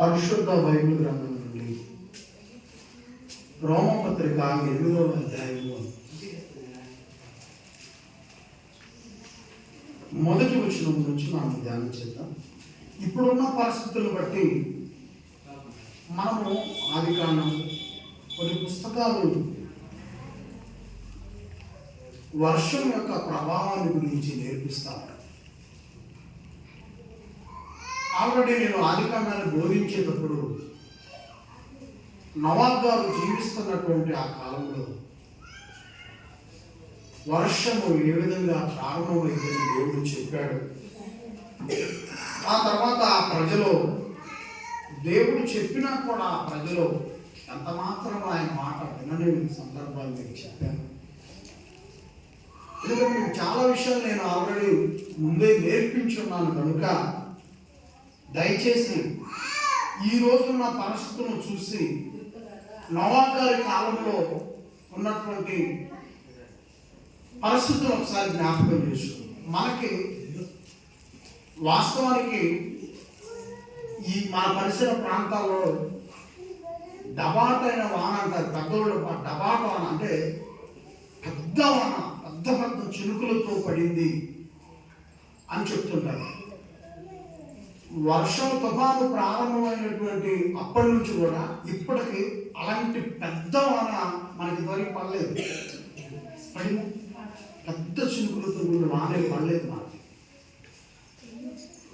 పరిశుద్ధ బైబిల్ గ్రంథం నుండి రోమపత్రిక 8వ అధ్యాయము మొదటి వచనం నుంచి మనం ధ్యానం చేద్దాం. ఇప్పుడున్న పరిస్థితులను బట్టి మనము ఆదికాండం కొన్ని పుస్తకాలు వర్షం యొక్క ప్రభావాన్ని గురించి నేర్పిస్తాను. ఆల్రెడీ నేను ఆదికాండాన్ని బోధించేటప్పుడు నవాబ్ గారు జీవిస్తున్నటువంటి ఆ కాలంలో వర్షము ఏ విధంగా ప్రారంభమైందని దేవుడు చెప్పాడు. ఆ తర్వాత ఆ ప్రజలు దేవుడు చెప్పినా కూడా ఆ ప్రజలు ఎంత మాత్రం ఆయన మాట వినని సందర్భాలు మీకు చెప్పాను. ఎందుకంటే మీకు చాలా విషయాలు నేను ఆల్రెడీ ముందే నేర్పించున్నాను కనుక దయచేసి ఈ రోజున్న పరిస్థితులను చూసి నవాబ్ గారి కాలంలో ఉన్నటువంటి పరిస్థితులు ఒకసారి జ్ఞాపకం చేసుకోండి. మనకి వాస్తవానికి ఈ మన పరిసర ప్రాంతాల్లో డబాటైన వాన అంటారు. పెద్దోళ్ళు డబాట వాన అంటే పెద్ద వాన, పెద్ద పెద్ద చినుకులతో పడింది అని చెప్తుంటారు. వర్షం తుఫాను ప్రారంభమైనటువంటి అప్పటి నుంచి కూడా ఇప్పటికి అలాంటి పెద్ద వాన మనకి దొరికి పడలేదు. పడింది పెద్ద చినుకులతో కూడిన వానే పడలేదు. మనకి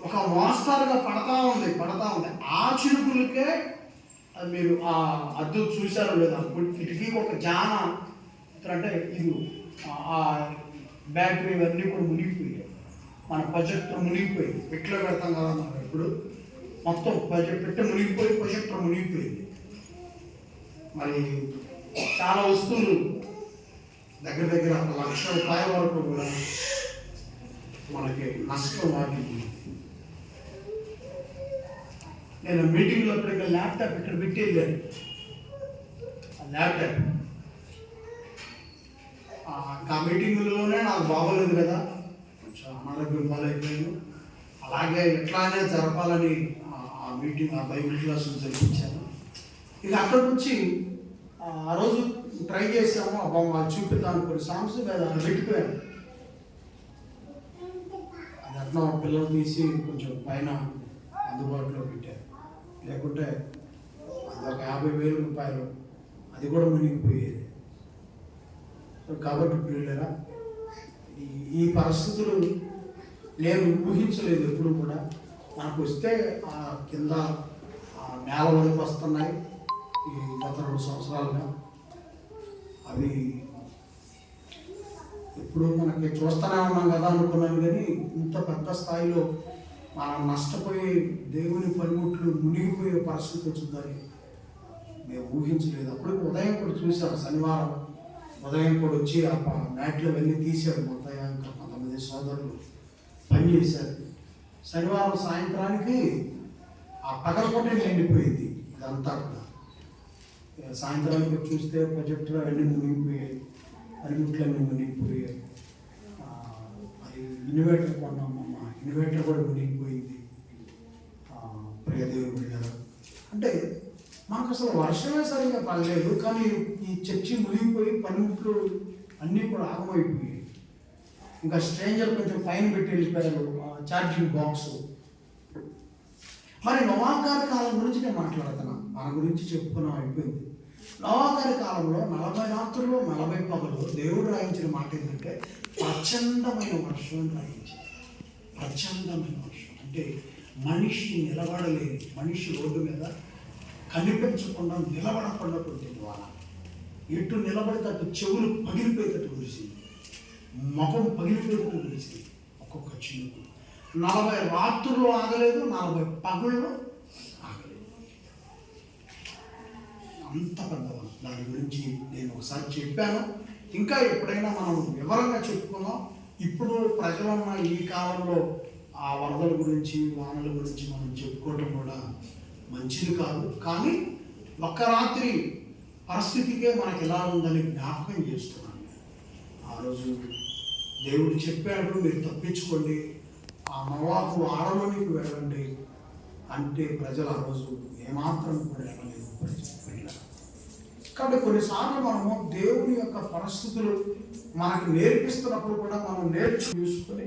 ఒక మోస్తారుగా పడతా ఉంది. ఆ చినుకులకే మీరు ఆ అద్దు చూశారో లేదా, కిటికీ ఒక జాన అంటే ఇది ఆ బ్యాటరీ ఇవన్నీ కూడా మునిగిపోయాయి. మన ప్రొజెక్టర్ మునిగిపోయింది. పెట్లో పెడతాం కదా మనం ఇప్పుడు, మొత్తం పెట్టె మునిగిపోయి ప్రొజెక్టర్ మునిగిపోయింది. మరి చాలా వస్తువులు దగ్గర 1,00,000 రూపాయల వరకు కూడా మనకి నష్టం వాటింది. నేను మీటింగ్లో ఇప్పటికే ల్యాప్టాప్ ఇక్కడ పెట్టి వెళ్ళాను. ఆ ల్యాప్టాప్ ఆ మీటింగ్లోనే నాకు బాగోలేదు కదా, కొంచెం అనారోగ్యం పాలైపోయాను. అలాగే ఎట్లానే జరపాలని ఆ మీటింగ్ ఆ బైబిల్ క్లాసులు జరిపించాను. ఇక అక్కడి నుంచి ఆ రోజు ట్రై చేసాము. అబ్బా చూపిద్దాను కొన్ని సాంగ్స్ మీద పెట్టిపోయాను. అది అట్లా పిల్లలు తీసి కొంచెం పైన అందుబాటులో పెట్టారు. లేకుంటే అది ఒక 50,000 రూపాయలు, అది కూడా మునిగిపోయేది. కాబట్టి పిల్లరా, ఈ పరిస్థితులు నేను ఊహించలేదు. ఎప్పుడు కూడా మనకు వస్తే ఆ కింద నేల వరకు వస్తున్నాయి. ఈ గత 2 సంవత్సరాలుగా అవి ఎప్పుడు మనకి చూస్తూనే ఉన్నాం కదా అనుకున్నాను. కానీ ఇంత పెద్ద స్థాయిలో మనం నష్టపోయి దేవుని పనిముట్లు మునిగిపోయే పరిస్థితి వచ్చిందని మేము ఊహించలేదు. అప్పుడు ఉదయం కూడా చూశాను. శనివారం ఉదయం కూడా వచ్చి ఆ మ్యాట్లు అవన్నీ తీశారు. మొత్తం ఇంకా 10 సోదరులు పనిచేశారు. శనివారం సాయంత్రానికి ఆ పగలకొంటే నిండిపోయింది ఇదంతా కూడా. సాయంత్రానికి చూస్తే ప్రొజెక్టర్ అవన్నీ మునిగిపోయాయి, పనిముట్లన్నీ మునిగిపోయాయి. అది ఇన్వర్టర్ కొన్నామమ్మ, ఇన్వర్టర్ కూడా మునిగిపోయింది. ప్రియదేవుడు బిడ్డలు అంటే మాకు అసలు వర్షమే సరిగ్గా పడలేదు, కానీ ఈ చర్చి మునిగిపోయి పనిముట్లు అన్నీ కూడా ఆగమైపోయాయి. ఇంకా స్ట్రేంజర్ కొంచెం పైన పెట్టి వెళ్ళిపోయారు ఛార్జింగ్ బాక్స్. మరి నోవాహు గారి కాలం గురించి నేను మాట్లాడుతున్నాను. మన గురించి చెప్పుకున్నాం, అయిపోయింది. నోవాహు గారి కాలంలో 40 రాత్రులు 40 పగలు దేవుడు రాయించిన మాట ఏంటంటే ప్రచండమైన వర్షం రాయించారు. ప్రచండమైన వర్షం అంటే మనిషి నిలబడలేని, మనిషి రోడ్డు మీద కనిపించకుండా నిలబడకుండా కొట్టింది వాన. ఎటు నిలబడితే అటు చెవులు పగిలిపోయేటట్టు కురిసింది, ముఖం పగిలిపోయేటట్టు కురిసింది. ఒక్కొక్క చినుకు 40 రాత్రులు ఆగలేదు, 40 పగుళ్ళు ఆగలేదు. అంత పెద్దవాళ్ళు. దాని గురించి నేను ఒకసారి చెప్పాను. ఇంకా ఎప్పుడైనా మనం వివరంగా చెప్పుకున్నాం. ఇప్పుడు ప్రజలున్న ఈ కాలంలో ఆ వరదల గురించి, వానల గురించి మనం చెప్పుకోవటం కూడా మంచిది కాదు. కానీ ఒక్క రాత్రి పరిస్థితికే మనకి ఎలా ఉందని జ్ఞాపకం చేస్తున్నాను. ఆ రోజు దేవుడు చెప్పాడు, మీరు తప్పించుకోండి, ఆ నోవాహు ఆడలోనికి వెళ్ళండి, అంటే ప్రజలు ఆ రోజు ఏమాత్రం కూడా ఎనలేదు పరిస్థితులు. కాబట్టి కొన్నిసార్లు మనము దేవుని యొక్క పరిస్థితులు మనకు నేర్పిస్తున్నప్పుడు కూడా మనం చూసుకొని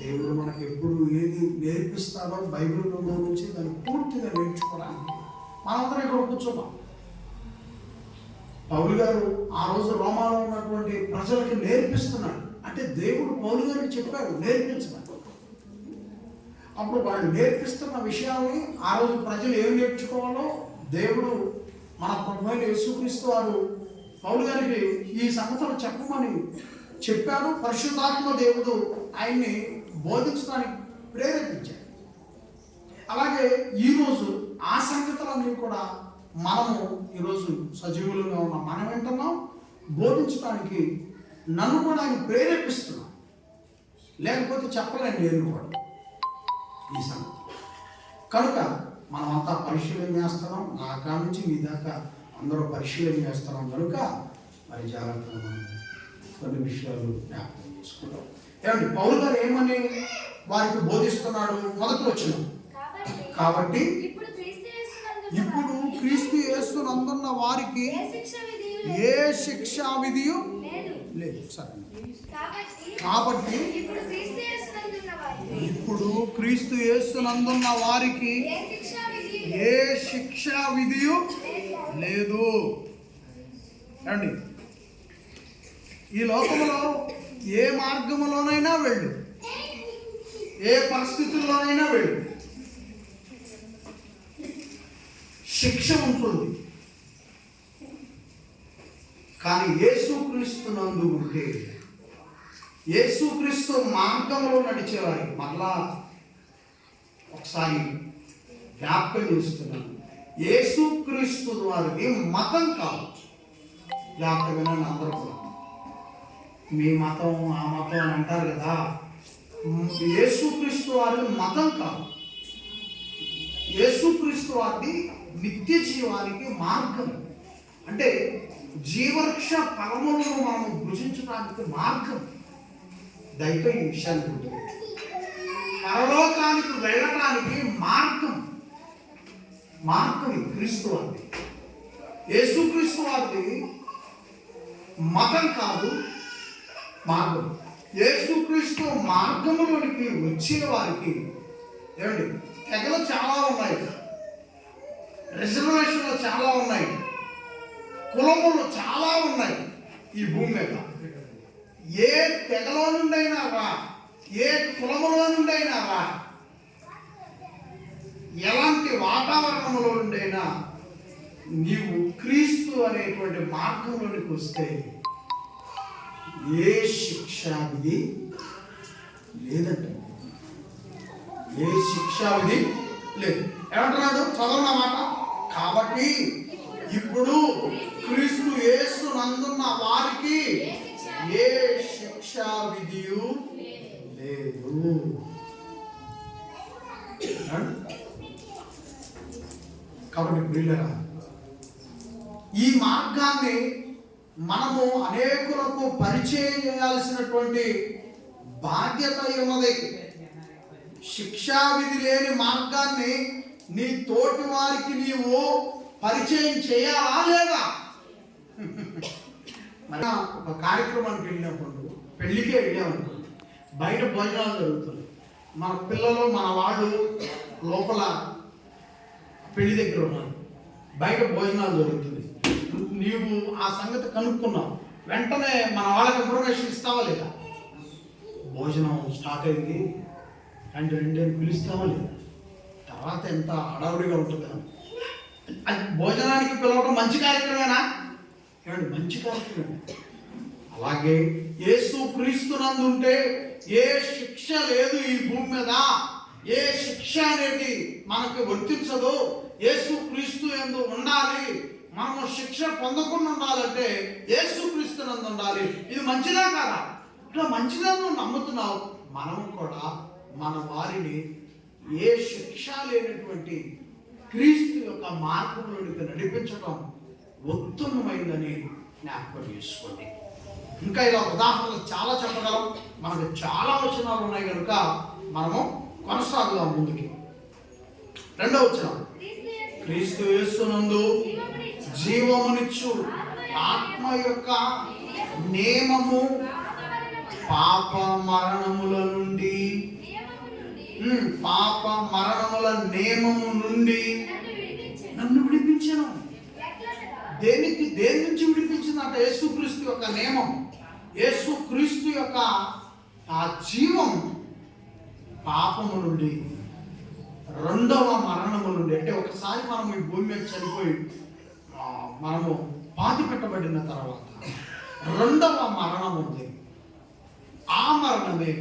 దేవుడు మనకి ఎప్పుడు ఏది నేర్పిస్తాడో బైబిల్ గ్రంథం నుంచి దాన్ని పూర్తిగా నేర్చుకోవడానికి మనందరం ఇక్కడ కూర్చున్నాం. పౌలు గారు ఆ రోజు రోమాలో ఉన్నటువంటి ప్రజలకి నేర్పిస్తున్నాడు. అంటే దేవుడు పౌలు గారికి చెప్పాడు నేర్పించమని. అప్పుడు వాళ్ళు నేర్పిస్తున్న విషయాల్ని ఆ రోజు ప్రజలు ఏం నేర్చుకోవాలో దేవుడు మన ప్రభువైన యేసుక్రీస్తు వారు పౌలు గారికి ఈ సంగతులు చెప్పమని చెప్పాడు. పరిశుద్ధాత్మ దేవుడు ఆయన్ని బోధించడానికి ప్రేరేపించాడు. అలాగే ఈరోజు ఆ సంగతులన్నీ కూడా మనము ఈరోజు సజీవులుగా ఉన్న మనం వింటున్నాం, బోధించడానికి నన్ను కూడా ఆయన ప్రేరేపిస్తున్నాం. లేకపోతే చెప్పలేను నేను కూడా ఈ సంగతి. కనుక మనమంతా పరిశీలన చేస్తున్నాం. నా కాడ నుంచి మీ దాకా అందరూ పరిశీలన చేస్తున్నాం. కనుక మరి జాగ్రత్తగా మనం కొన్ని విషయాలు జ్ఞాపకం చేసుకుంటాం. ఏమండి పౌలు గారు ఏమని వారికి బోధిస్తున్నాడు? మొదటి వచనం, కాబట్టి ఇప్పుడు క్రీస్తు యేసునందున్న వారికి ఏ శిక్షా విధియు లేదు. సరే, కాబట్టి ఇప్పుడు క్రీస్తు యేసునందున్న వారికి ఏ శిక్షా విధియు లేదు. అండి ఈ లోకంలో ఏ మార్గంలోనైనా వెళ్ళు, ఏ పరిస్థితుల్లోనైనా వెళ్ళు, శిక్ష ఉంటుంది. కానీ యేసుక్రీస్తునందు ఉంటే, యేసుక్రీస్తు మార్గంలో నడిచేవారి మరలా ఒకసారి జ్ఞాపకం చేస్తున్నాను, యేసుక్రీస్తు వారికి మతం కాదు. జ్ఞాపకమైన అందరూ కూడా మీ మతం ఆ మతం అని అంటారు కదా, యేసుక్రీస్తు వారి మతం కాదు. యేసుక్రీస్తు వారి నిత్య జీవానికి మార్గం. అంటే జీవవృక్ష ఫలములను మనం భుజించడానికి మార్గం. దయతో ఈ విషయాన్ని గుర్తుపెట్టు. పరలోకానికి వెళ్ళడానికి మార్గం క్రీస్తు వారిది. యేసుక్రీస్తు వారిది మతం కాదు, మార్గం. యేసుక్రీస్తు మార్గములోనికి వచ్చే వారికి ఏమండి తెగలు చాలా ఉన్నాయి, రిజర్వేషన్లు చాలా ఉన్నాయి, కులములు చాలా ఉన్నాయి ఈ భూమి మీద. ఏ తెగలో నుండైనా రా, ఏ కులములో నుండైనా రా, ఎలాంటి వాతావరణంలో నుండైనా నీవు క్రీస్తు అనేటువంటి మార్గంలోనికి వస్తే ఏ శిక్షా విధి లేదంటే, ఏ శిక్షా విధి లేదు. ఏమంటున్నాడు? చదవన మాట. కాబట్టి ఇప్పుడు క్రీస్తు యేసు నందున్న వారికి ఏ శిక్షా విధియు లేదు. కాబట్టి ప్రియులరా, ఈ మార్గాన్ని మనము అనేకులకు పరిచయం చేయాల్సినటువంటి బాధ్యత ఉన్నది. శిక్షా విధి లేని మార్గాన్ని నీ తోటి వారికి నీవు పరిచయం చేయాలా లేదా? మరి ఒక కార్యక్రమానికి వెళ్ళినప్పుడు, పెళ్ళికే వెళ్ళామనుకోండి, బయట భోజనాలు జరుగుతుంది. మన పిల్లలు మన వాళ్ళు లోపల పెళ్లి దగ్గర ఉన్నారు, బయట భోజనాలు జరుగుతుంది. నీవు ఆ సంగతి కనుక్కున్నావు, వెంటనే మన వాళ్ళకి ఇన్ఫర్మేషన్ ఇస్తావా లేదా? భోజనం స్టార్ట్ అయింది అంటే రెండేళ్ళు పిలుస్తావా లేదా? తర్వాత ఎంత హడావుడిగా ఉంటుందా? అది భోజనానికి పిలవడం మంచి కార్యక్రమేనా? ఏమండి, మంచి కార్యక్రమే. అలాగే యేసు క్రీస్తునందు ఉంటే ఏ శిక్ష లేదు ఈ భూమి మీద. ఏ శిక్ష అనేది మనకు వర్తించదు. యేసు క్రీస్తు యందు ఉండాలి. మనము శిక్ష పొందకుండా ఉండాలంటే యేసు క్రీస్తునందు ఉండాలి. ఇది మంచిదా కాదా? ఇట్లా మంచిదని నమ్ముతున్నావు. మనం కూడా మన వారిని ఏ శిక్ష లేనటువంటి క్రీస్తు యొక్క మార్గంలోనికి నడిపించడం ఉత్తమమైందని జ్ఞాపకం చేసుకోండి. ఇంకా ఇలా ఉదాహరణలు చాలా చెప్పగలం. మనకు చాలా వచనాలు ఉన్నాయి కనుక మనము కొనసాగుదాం ముందుకి. రెండవ వచనం, క్రీస్తు యేసునందు జీవమునిచ్చు ఆత్మ యొక్క నియమము పాప మరణముల నుండి నియమము నుండి నన్ను విడిపించాను. దేని నుంచి విడిపించిందంట? యేసుక్రీస్తు యొక్క నియమం, యేసుక్రీస్తు యొక్క ఆ జీవం పాపము నుండి, రెండవ మరణము నుండి. అంటే ఒకసారి మనం ఈ భూమి మీద చనిపోయి మనము పాతి పెట్టబడిన తర్వాత రెండవ మరణం ఉంది. ఆ మరణమే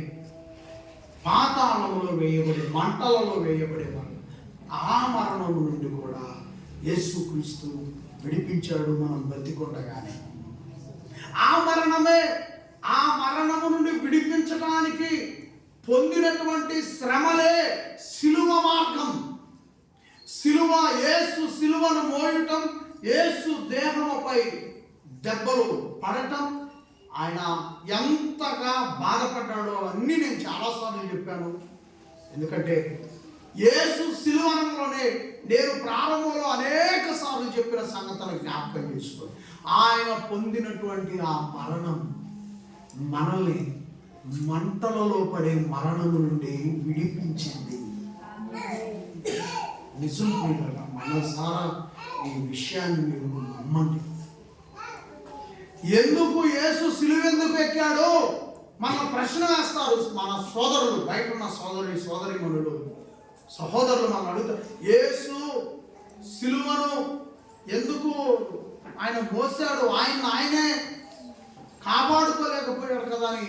పాతాళములో వేయబడి మంటలలో వేయబడే మరణం. ఆ మరణం నుండి కూడా యేసుక్రీస్తు విడిపించాడు మనం బ్రతికొండగానే. ఆ మరణము నుండి విడిపించడానికి పొందినటువంటి శ్రమలే సిలువ మార్గం. యేసు సిలువను మోయటం, యేసు దేహముపై దెబ్బలు పడటం, ఆయన ఎంతగా బాధపడ్డాడో అన్నీ నేను చాలాసార్లు చెప్పాను. ఎందుకంటే యేసు సిలువనంలోనే నేను ప్రారంభంలో అనేక సార్లు చెప్పిన సంగతులను జ్ఞాపకం చేసుకోండి. ఆయన పొందినటువంటి ఆ మరణం మనల్ని మంటలలో పడే మరణము నుండి విడిపించింది. నిజం ప్రియులారా, మనసారా ఈ విషయాన్ని మీరు నమ్మండి. ఎందుకు యేసు సిలువ ఎందుకు ఎక్కాడు? మన ప్రశ్న వేస్తారు మన సోదరులు, బయట ఉన్న సోదరిమణులు, సహోదరులు మనం అడుగుతారు, యేసు సిలువను ఎందుకు ఆయన మోసాడు? ఆయనే కాపాడుకోలేకపోయాడు కదా అని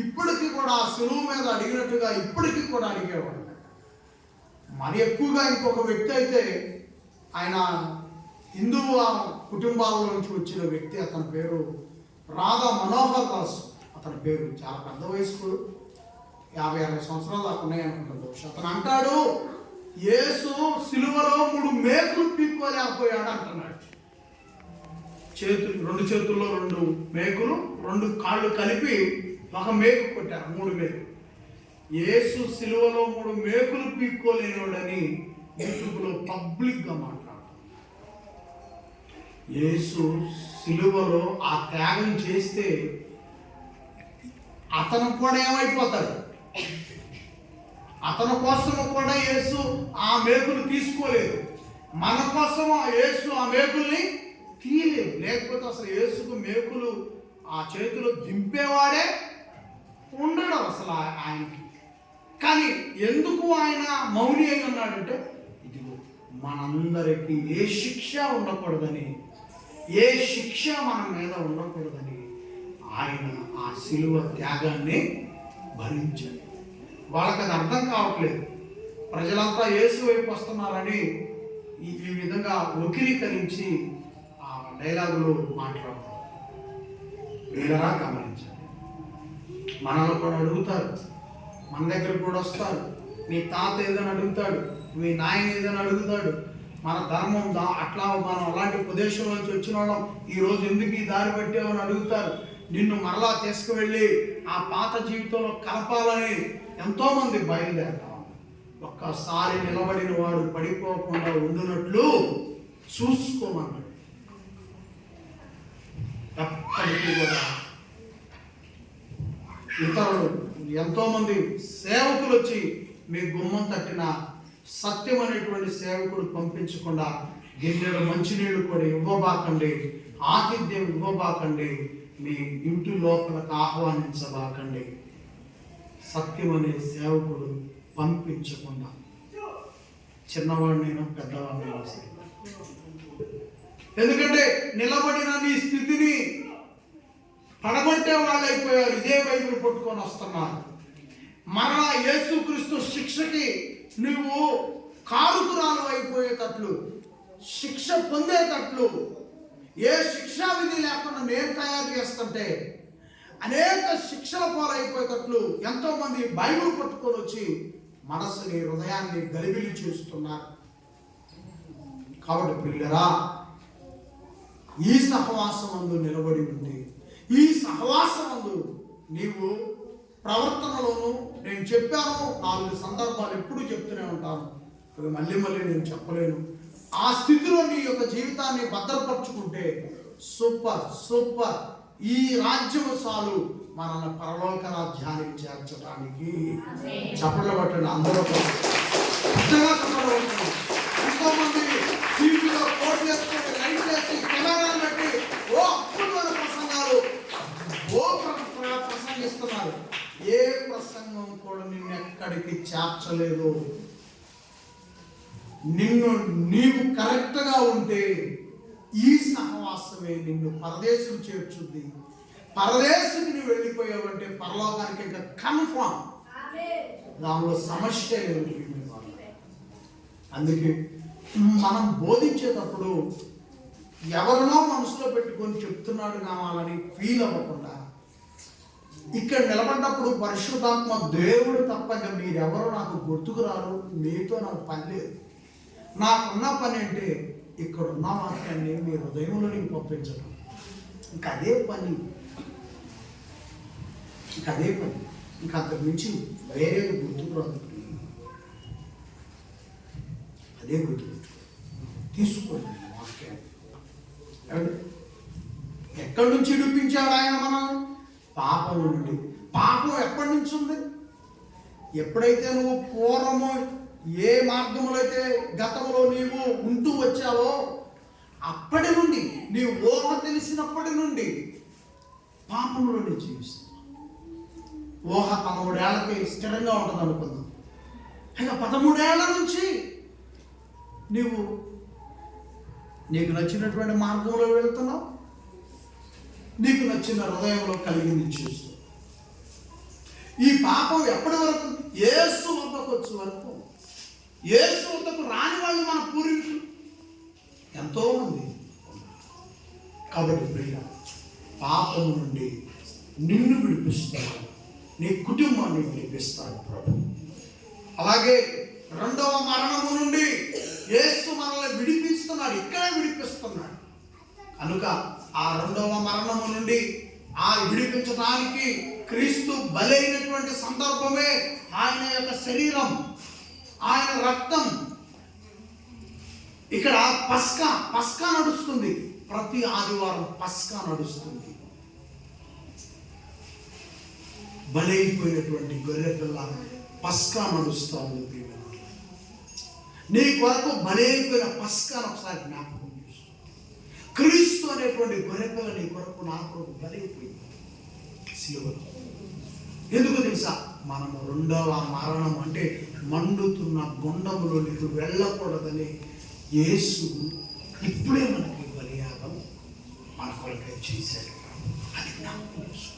ఇప్పటికీ కూడా ఆ సిలువ మీద అడిగినట్టుగా ఇప్పటికీ కూడా అడిగేవాడు. మరి ఎక్కువగా ఇంకొక వ్యక్తి అయితే, ఆయన హిందూ కుటుంబాల నుంచి వచ్చిన వ్యక్తి, అతని పేరు రాధా మనోహర్ దాస్. అతని పేరు చాలా పెద్ద వయస్కుడు, 50-60 సంవత్సరాలు దాకా ఉన్నాయనుకుంటాడు. అతను అంటాడు, యేసు సిలువలో 3 మేకులు పీక్కోలేకపోయాడు అంటున్నాడు. రెండు చేతుల్లో 2 మేకులు, 2 కాళ్ళు కలిపి ఒక మేకు కొట్టారు, 3 మేకులు. యేసు సిలువలో 3 మేకులు పీక్కోలేనోడని యూట్యూబ్లో పబ్లిక్గా మాట్లాడు. యేసు సిలువలో ఆ త్యాగం చేస్తే అతను కూడా ఏమైపోతాడు? అతని కోసం కూడా యేసు ఆ మేకులు తీసుకోలేదు. మన కోసం యేసు ఆ మేకుల్ని తీయలేదు. లేకపోతే అసలు యేసుకు మేకులు ఆ చేతిలో దింపేవాడే ఉండడు అసలు ఆయనకి. కానీ ఎందుకు ఆయన మౌని అయి ఉన్నాడంటే, ఇదిగో మనందరికీ ఏ శిక్ష ఉండకూడదని, ఏ శిక్ష మన మీద ఉండకూడదని ఆయన ఆ సిలువ త్యాగాన్ని భరించాడు. వాళ్ళకి అది అర్థం కావట్లేదు. ప్రజలంతా యేసు వైపు వస్తున్నారని ఈ విధంగా వక్రీకరించి ఆ డైలాగులు మాట్లాడతారు. వీళ్ళరా గమనించండి. మనల్ని కూడా అడుగుతారు, మన దగ్గర కూడా వస్తారు. మీ తాత ఏదని అడుగుతాడు, మీ నాయన ఏదని అడుగుతాడు. మన ధర్మం అట్లా మనం అలాంటి ప్రదేశం నుంచి వచ్చిన వాళ్ళం, ఈరోజు ఎందుకు ఈ దారి పెట్టామని అడుగుతారు. నిన్ను మరలా తీసుకువెళ్ళి ఆ పాత జీవితంలో కలపాలని ఎంతోమంది బయలుదేరతాం. ఒక్కసారి నిలబడిన వాడు పడిపోకుండా ఉండునట్లు చూసుకోమన్నాడు. ఎప్పటికీ కూడా ఇతరులు ఎంతోమంది సేవకులు వచ్చి మీ గుమ్మం తట్టిన సత్యం అనేటువంటి సేవకుడు పంపించకుండా గిన్నెడు మంచినీళ్ళు కూడా ఇవ్వబాకండి, ఆతిథ్యం ఇవ్వబాకండి, మీ ఇంటి లోపలకు ఆహ్వానించబాకండి. సత్యం అనే సేవకుడు పంపించకుండా చిన్నవాడినైనా పెద్దవాడినైనా సరే. ఎందుకంటే నిలబడిన నీ స్థితిని పడగొట్టే వాళ్ళు అయిపోయారు. ఇదే బైబిల్ పట్టుకొని వస్తున్నారు. మరలా యేసుక్రీస్తు శిక్షకి నువ్వు కారుకురాలు అయిపోయేటట్లు, శిక్ష పొందేటట్లు, ఏ శిక్షా విధి లేకుండా నేను తయారు చేస్తుంటే అనేక శిక్షల పాలైపోయేటట్లు ఎంతోమంది బైబిల్ పట్టుకొని వచ్చి మనస్సుని, హృదయాన్ని గలిబిలి చేస్తున్నారు. కాబట్టి పిల్లరా, ఈ సహవాసమందు నిలబడి ఉంది. ఈ సహవాసమందు నీవు ప్రవర్తనలోను, నేను చెప్పాను 4 సందర్భాలు ఎప్పుడు చెప్తూనే ఉంటాను, ఇక మళ్ళీ నేను చెప్పలేను. ఆ స్థితిలో నీ యొక్క జీవితాన్ని భద్రపరుచుకుంటే సూపర్. ఈ రాజ్యము చాలు మనల్ని పరలోక రాజ్యానికి చేర్చడానికి. చప్పట్లు పట్టండి అందరూ. పెద్దగా చప్పట్లు పట్టండి. ఎంతోమంది టీవీలో కోట్ వేసుకొని లైట్ వేసి కెమెరాలు పెట్టి అద్భుతమైన ప్రసంగాలు ప్రసంగిస్తున్నారు. ఏ ప్రసంగం కూడా నిన్ను ఎక్కడికి చేర్చలేదు. నీవు కరెక్ట్గా ఉంటే ఈ సహవాసమే నిన్ను పరదేశం చేర్చుద్ది. పరదేశం నువ్వు వెళ్ళిపోయావంటే పరలోకానికి ఇంకా కన్ఫర్మ్, దానిలో సమస్య లేదు. అందుకే మనం బోధించేటప్పుడు ఎవరినో మనసులో పెట్టుకొని చెప్తున్నాడు కావాలని ఫీల్ అవ్వకుండా, ఇక్కడ నిలబడ్డప్పుడు పరిశుద్ధాత్మ దేవుడు తప్ప మీరెవరో నాకు గుర్తుకు రారు, మీతో నాకు పని లేదు. నాకున్న పని అంటే ఇక్కడ ఉన్న వాక్యాన్ని మీ హృదయంలో నీకు పంపించడం. ఇంకా అదే పని. ఇంకా అంతకు మించి వేరే గుర్తుకు రాదు. అదే గుర్తు తీసుకోండి వాక్యాన్ని. ఎక్కడి నుంచి విడిపించాడు ఆయన మనల్ని? పాపం నుండి. పాపం ఎప్పటి నుంచి ఉంది? ఎప్పుడైతే నువ్వు పూర్వము ఏ మార్గములో అయితే గతంలో నీవు ఉంటూ వచ్చావో అప్పటి నుండి, నీ ఊహ తెలిసినప్పటి నుండి పాపంలో జీవిస్తావు. ఊహ 13 ఏళ్ళకి స్థిరంగా ఉంటుంది అనుకుందాం. అయినా 13 ఏళ్ళ నుంచి నీకు నచ్చినటువంటి మార్గంలో వెళ్తున్నావు. నీకు నచ్చిన హృదయంలో కలిగింది చూస్తూ. ఈ పాపం ఎప్పటి వరకు? యేసు వద్దకు వచ్చే వరకు. యేసు వద్దకు రాని వాళ్ళు మన పూర్వీకులు ఎంతో మంది. కాబట్టి ప్రియ, పాపం నుండి నిన్ను విడిపిస్తాడు, నీ కుటుంబాన్ని విడిపిస్తాడు ప్రభు. అలాగే రెండవ మరణము నుండి యేసు మనల్ని విడిపిస్తున్నాడు, ఇక్కడే విడిపిస్తున్నాడు. కనుక ఆ రెండవ మరణము నుండి విడిపించడానికి క్రీస్తు బలైనటువంటి సందర్భమే ఆయన యొక్క శరీరం, ఆయన రక్తం. ఇక్కడ పస్కా నడుస్తుంది. ప్రతి ఆదివారం పస్కా నడుస్తుంది. బలైపోయినటువంటి గొర్రె పిల్ల పస్కా నడుస్తూ ఉంది. నీ కొరకు బలైపోయిన పస్కాను ఒకసారి జ్ఞాపకం చేసుకో. క్రీస్తు అనేటువంటి గొర్రె పిల్ల నీ కొరకు నా కొరకు బలైపోయింది సిలువలో. ఎందుకు తెలుసా? మనము రెండవ మరణం అంటే మండుతున్న గుండములో నీకు వెళ్ళకూడదని యేసు ఇప్పుడే మనకి బలియాగం మన కొరకై చేశాడు. అది జ్ఞాపకం చేసుకో.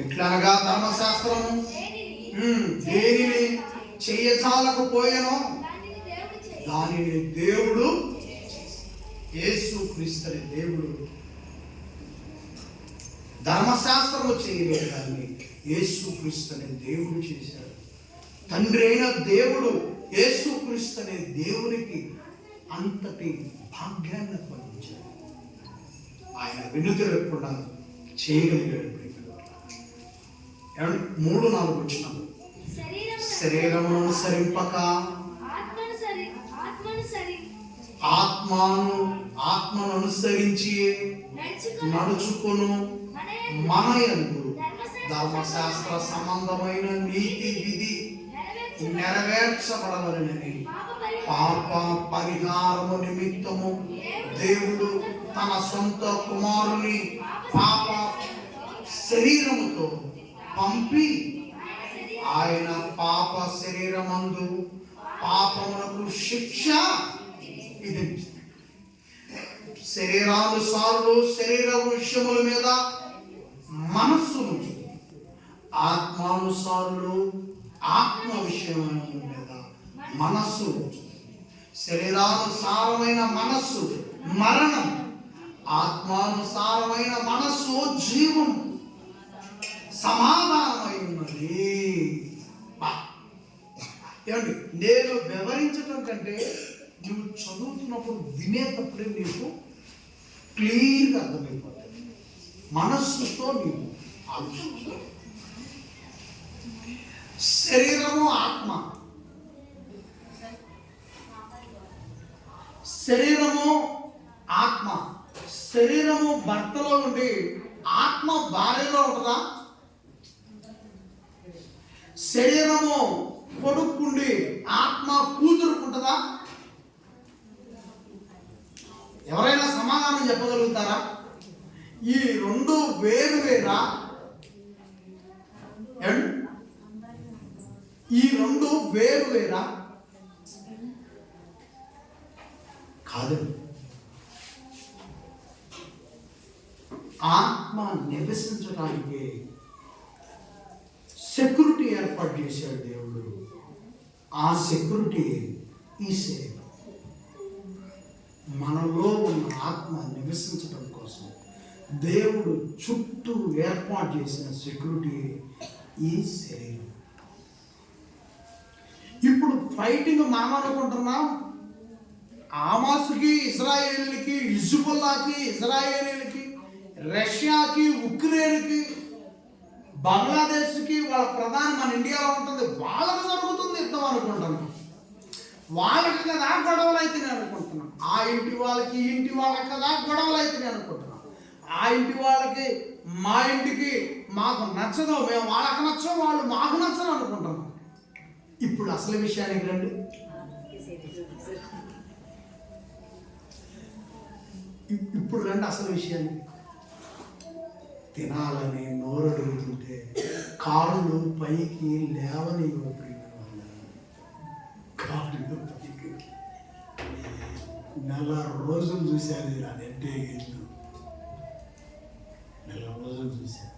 ఎట్లనగా ధర్మశాస్త్రము దేనిని చేయజాలకపోయానో దానిని దేవుడు, యేసు క్రీస్తు అనే దేవుడు, ధర్మశాస్త్రము చేయలేదు దాన్ని యేసు క్రీస్తు అనే దేవుడు చేశాడు. తండ్రి అయిన దేవుడు యేసు క్రీస్తు అనే దేవునికి అంతటి భాగ్యాన్ని పొందించాడు. ఆయన వెనుతిరగకుండా చేయగలిగాడు. 3-4 వచ్చినాము. శరీరమును అనుసరింపక ఆత్మను అనుసరించి నడుచుకొను మన యందు ధర్మశాస్త్ర సంబంధమైన నీతి విధి నెరవేర్చబడవలెనని పాప పరిహారము నిమిత్తము దేవుడు తన సొంత కుమారుని పాప శరీరముతో పంపి ఆయన పాప శరీరమందు పాపమునకు శిక్ష విధించాడు. శరీరానుసారులు శరీర విషయముల మీద మనస్సును, ఆత్మానుసారులు ఆత్మ విషయముల మీద మనస్సు. శరీరానుసారమైన మనస్సు మరణం, ఆత్మానుసారమైన మనస్సు జీవం, సమాధానమై ఉన్నది. ఏమండి, నేను వివరించడం కంటే నువ్వు చదువుతున్నప్పుడు వినేటప్పుడే నీకు క్లియర్గా అర్థమైపోతుంది. మనస్సుతో నీవు ఆలోచించు. శరీరము ఆత్మ, శరీరము ఆత్మ. శరీరము భర్తలో ఉండి ఆత్మ భార్యలో ఉంటుందా? శరీరము కొడుకుండి ఆత్మ కూతురుకుంటుందా? ఎవరైనా సమాధానం చెప్పగలుగుతారా? ఈ రెండు వేరు వేరా? ఈ రెండు వేరు వేరా? కాదు. ఆత్మ నివసించడానికి సెక్యూరిటీ ఏర్పాటు చేశాడు దేవుడు. ఆ సెక్యూరిటీ ఈ శరీరం. మనలో ఉన్న ఆత్మ నివసించడం కోసం దేవుడు చుట్టూ ఏర్పాటు చేసిన సెక్యూరిటీ ఈ శరీరం. ఇప్పుడు ఫైటింగ్ మనం అనుకుంటున్నాం, హమాస్కి ఇజ్రాయేలీలకి, హిజ్బుల్లాకి ఇజ్రాయేలీలకి, రష్యాకి ఉక్రెయిన్కి, బంగ్లాదేశ్కి, వాళ్ళ ప్రధాని మన ఇండియాలో ఉంటుంది, వాళ్ళకి జరుగుతుంది యుద్ధం అనుకుంటున్నాం. వాళ్ళకి కదా గొడవలు అయితే అనుకుంటున్నాం. ఆ ఇంటి వాళ్ళకి ఈ ఇంటి వాళ్ళకి కదా గొడవలు అయితే అనుకుంటున్నాం. ఆ ఇంటి వాళ్ళకి మా ఇంటికి మాకు నచ్చదు, మేము వాళ్ళకి నచ్చం, వాళ్ళు మాకు నచ్చరు అనుకుంటున్నాం. ఇప్పుడు అసలు విషయానికి రండి. ఇప్పుడు రండి అసలు విషయానికి. తినాలని నోరు అడుగుతుంటే కాళ్ళు పైకి లేవని కాళ్ళు పైకి. నెల రోజులు చూశాను అదంటే ఇల్లు. నెల రోజులు చూశాను,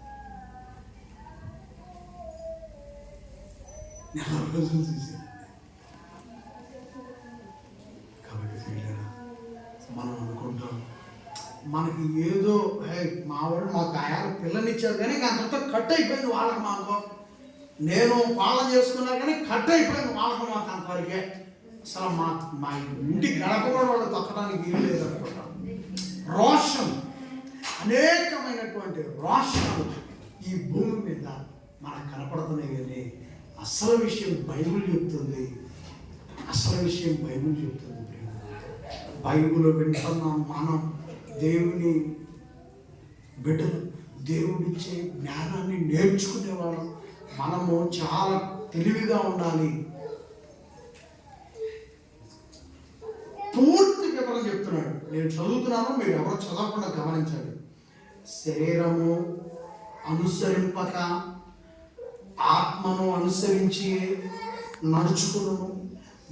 నెల రోజులు చూశాను. కాబట్టి మనం అనుకుంటాం మనకి ఏదో మా వాళ్ళు మాకు ఆయాలు పిల్లనిచ్చారు కానీ అంతతో కట్ అయిపోయింది వాళ్ళకి మాకు. నేను పాలన చేసుకున్నా కానీ కట్ అయిపోయింది వాళ్ళకి మాకు అంతవరకే. అసలు మా ఇంటి గడప కూడా వాళ్ళు తొక్కడానికి వీలు లేదనుకుంటాం. రోషం, అనేకమైనటువంటి రోషాలు ఈ భూమి మీద మనకు కనపడుతున్నాయి. కానీ అసలు విషయం బైబిల్ చెప్తుంది. అసలు విషయం బైబిల్ చెప్తుంది. బైబిల్లో వింటున్నాం మనం. దేవుని బిడ్డలు, దేవుడిచ్చే జ్ఞానాన్ని నేర్చుకునేవాళ్ళం. మనము చాలా తెలివిగా ఉండాలి. పూర్తి వివరం చెప్తున్నాడు. నేను చదువుతున్నాను, మీరు ఎవరు చదవకుండా గమనించండి. శరీరము అనుసరింపక ఆత్మను అనుసరించి నడుచుకును.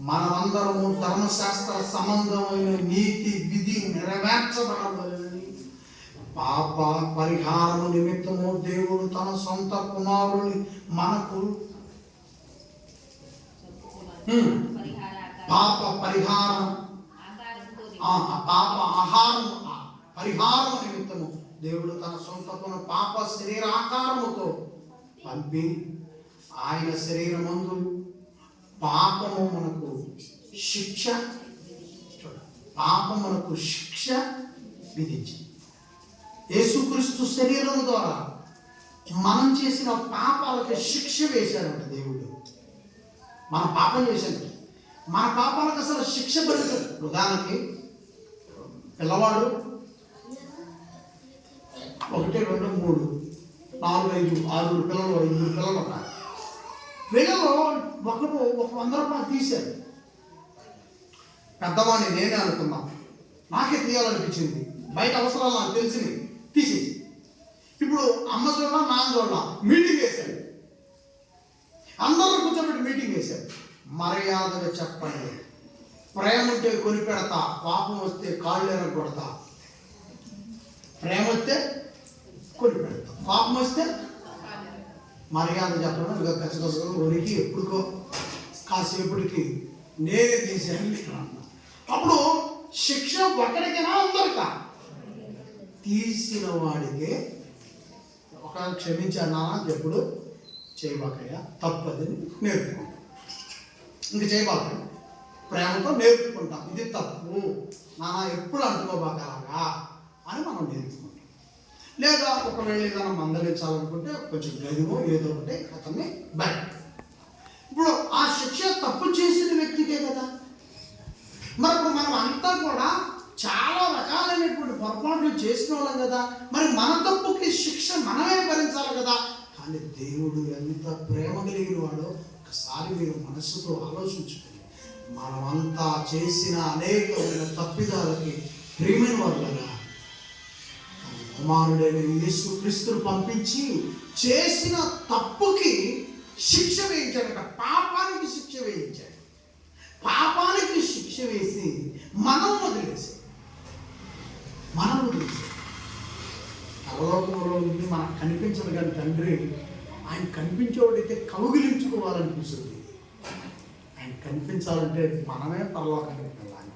మనమందరము ధర్మశాస్త్ర సంబంధమైన నీతి విధి నెరవేర్చబడాలని పాప పరిహారము నిమిత్తము దేవుడు తన సొంత కుమారుని మనకు పాప పరిహారం పరిహారము నిమిత్తము దేవుడు తన సొంత పాప శరీరాకారముతో పంపి ఆయన శరీరమందు పాపము మనకు శిక్ష విధించింది. యేసుక్రీస్తు శరీరం ద్వారా మనం చేసిన పాపాలకు శిక్ష వేశాడంట దేవుడు. మన పాపం చేశాడు, మన పాపాలకు అసలు శిక్ష పడుతుంది. ఉదాహరణకి పిల్లవాడు 1, 2, 3, 4, 5, 6 పిల్లలు, 5 పిల్లలు ఉన్నారు. వీళ్ళలో ఒకరు 100 రూపాయలు తీశారు. పెద్దవాడిని నేనే అనుకున్నాను, నాకే తీయాలనిపించింది. బయట అవసరాలు నాకు తెలిసింది, తీసేసి. ఇప్పుడు అమ్మ చూడాల, నాన్న చూడాల, మీటింగ్ వేశాడు. అందరూ కూర్చోబెట్టి మీటింగ్ వేశాడు. మర్యాదగా చెప్పండి, ప్రేమ ఉంటే కొని పెడతా, పాపం వస్తే కాళ్ళు ఎరగొడతా. ప్రేమ వస్తే కొని పెడతా, పాపం వస్తే మర్యాద చెప్పడం. ఇక ఖచ్చితంగా వరికి ఎప్పుడుకో కాసేపటికి నేనే తీసేయాలి. అప్పుడు శిక్ష ఒకరికైనా అందరికా? తీసిన వాడికి ఒక క్షమించానా ఎప్పుడు చేయబాకయ్యా, తప్పదని నేర్పుకుంటాం. ఇంక చేయబాక ప్రేమతో నేర్పుకుంటాం. ఇది తప్పు నాన్న, ఎప్పుడు అంటుకోబాకలాగా అని మనం నేర్చుకుంటాం. లేదా ఒకవేళ ఏదైనా మందలించాలనుకుంటే కొంచెం గదిమో ఏదో ఒకటి అతన్ని బయట. ఇప్పుడు ఆ శిక్ష తప్పు చేసిన వ్యక్తికే కదా. మరి ఇప్పుడు మనం అంతా కూడా చాలా రకాలైనటువంటి పొరపాట్లు చేసిన వాళ్ళం కదా. మరి మన తప్పుకి శిక్ష మనమే భరించాలి కదా. కానీ దేవుడు ఎంత ప్రేమ కలిగిన వాడో ఒకసారి మీరు మనస్సుతో ఆలోచించుకోండి. మనమంతా చేసిన అనేకమైన తప్పిదాలకి ప్రియమైన వారు కదా కుమారుడైన యేసుక్రీస్తును పంపించి చేసిన తప్పుకి శిక్ష వేయించాడట. పాపానికి శిక్ష వేయించాడు. పాపానికి శిక్ష వేసి మనం వదిలేసి పరలోకంలో ఉంది మనకు కనిపించదు. కానీ తండ్రి ఆయన కనిపించేవాడైతే కౌగిలించుకోవాలనిపిస్తుంది. ఆయన కనిపించాలంటే మనమే పరలోకానికి వెళ్ళాలి.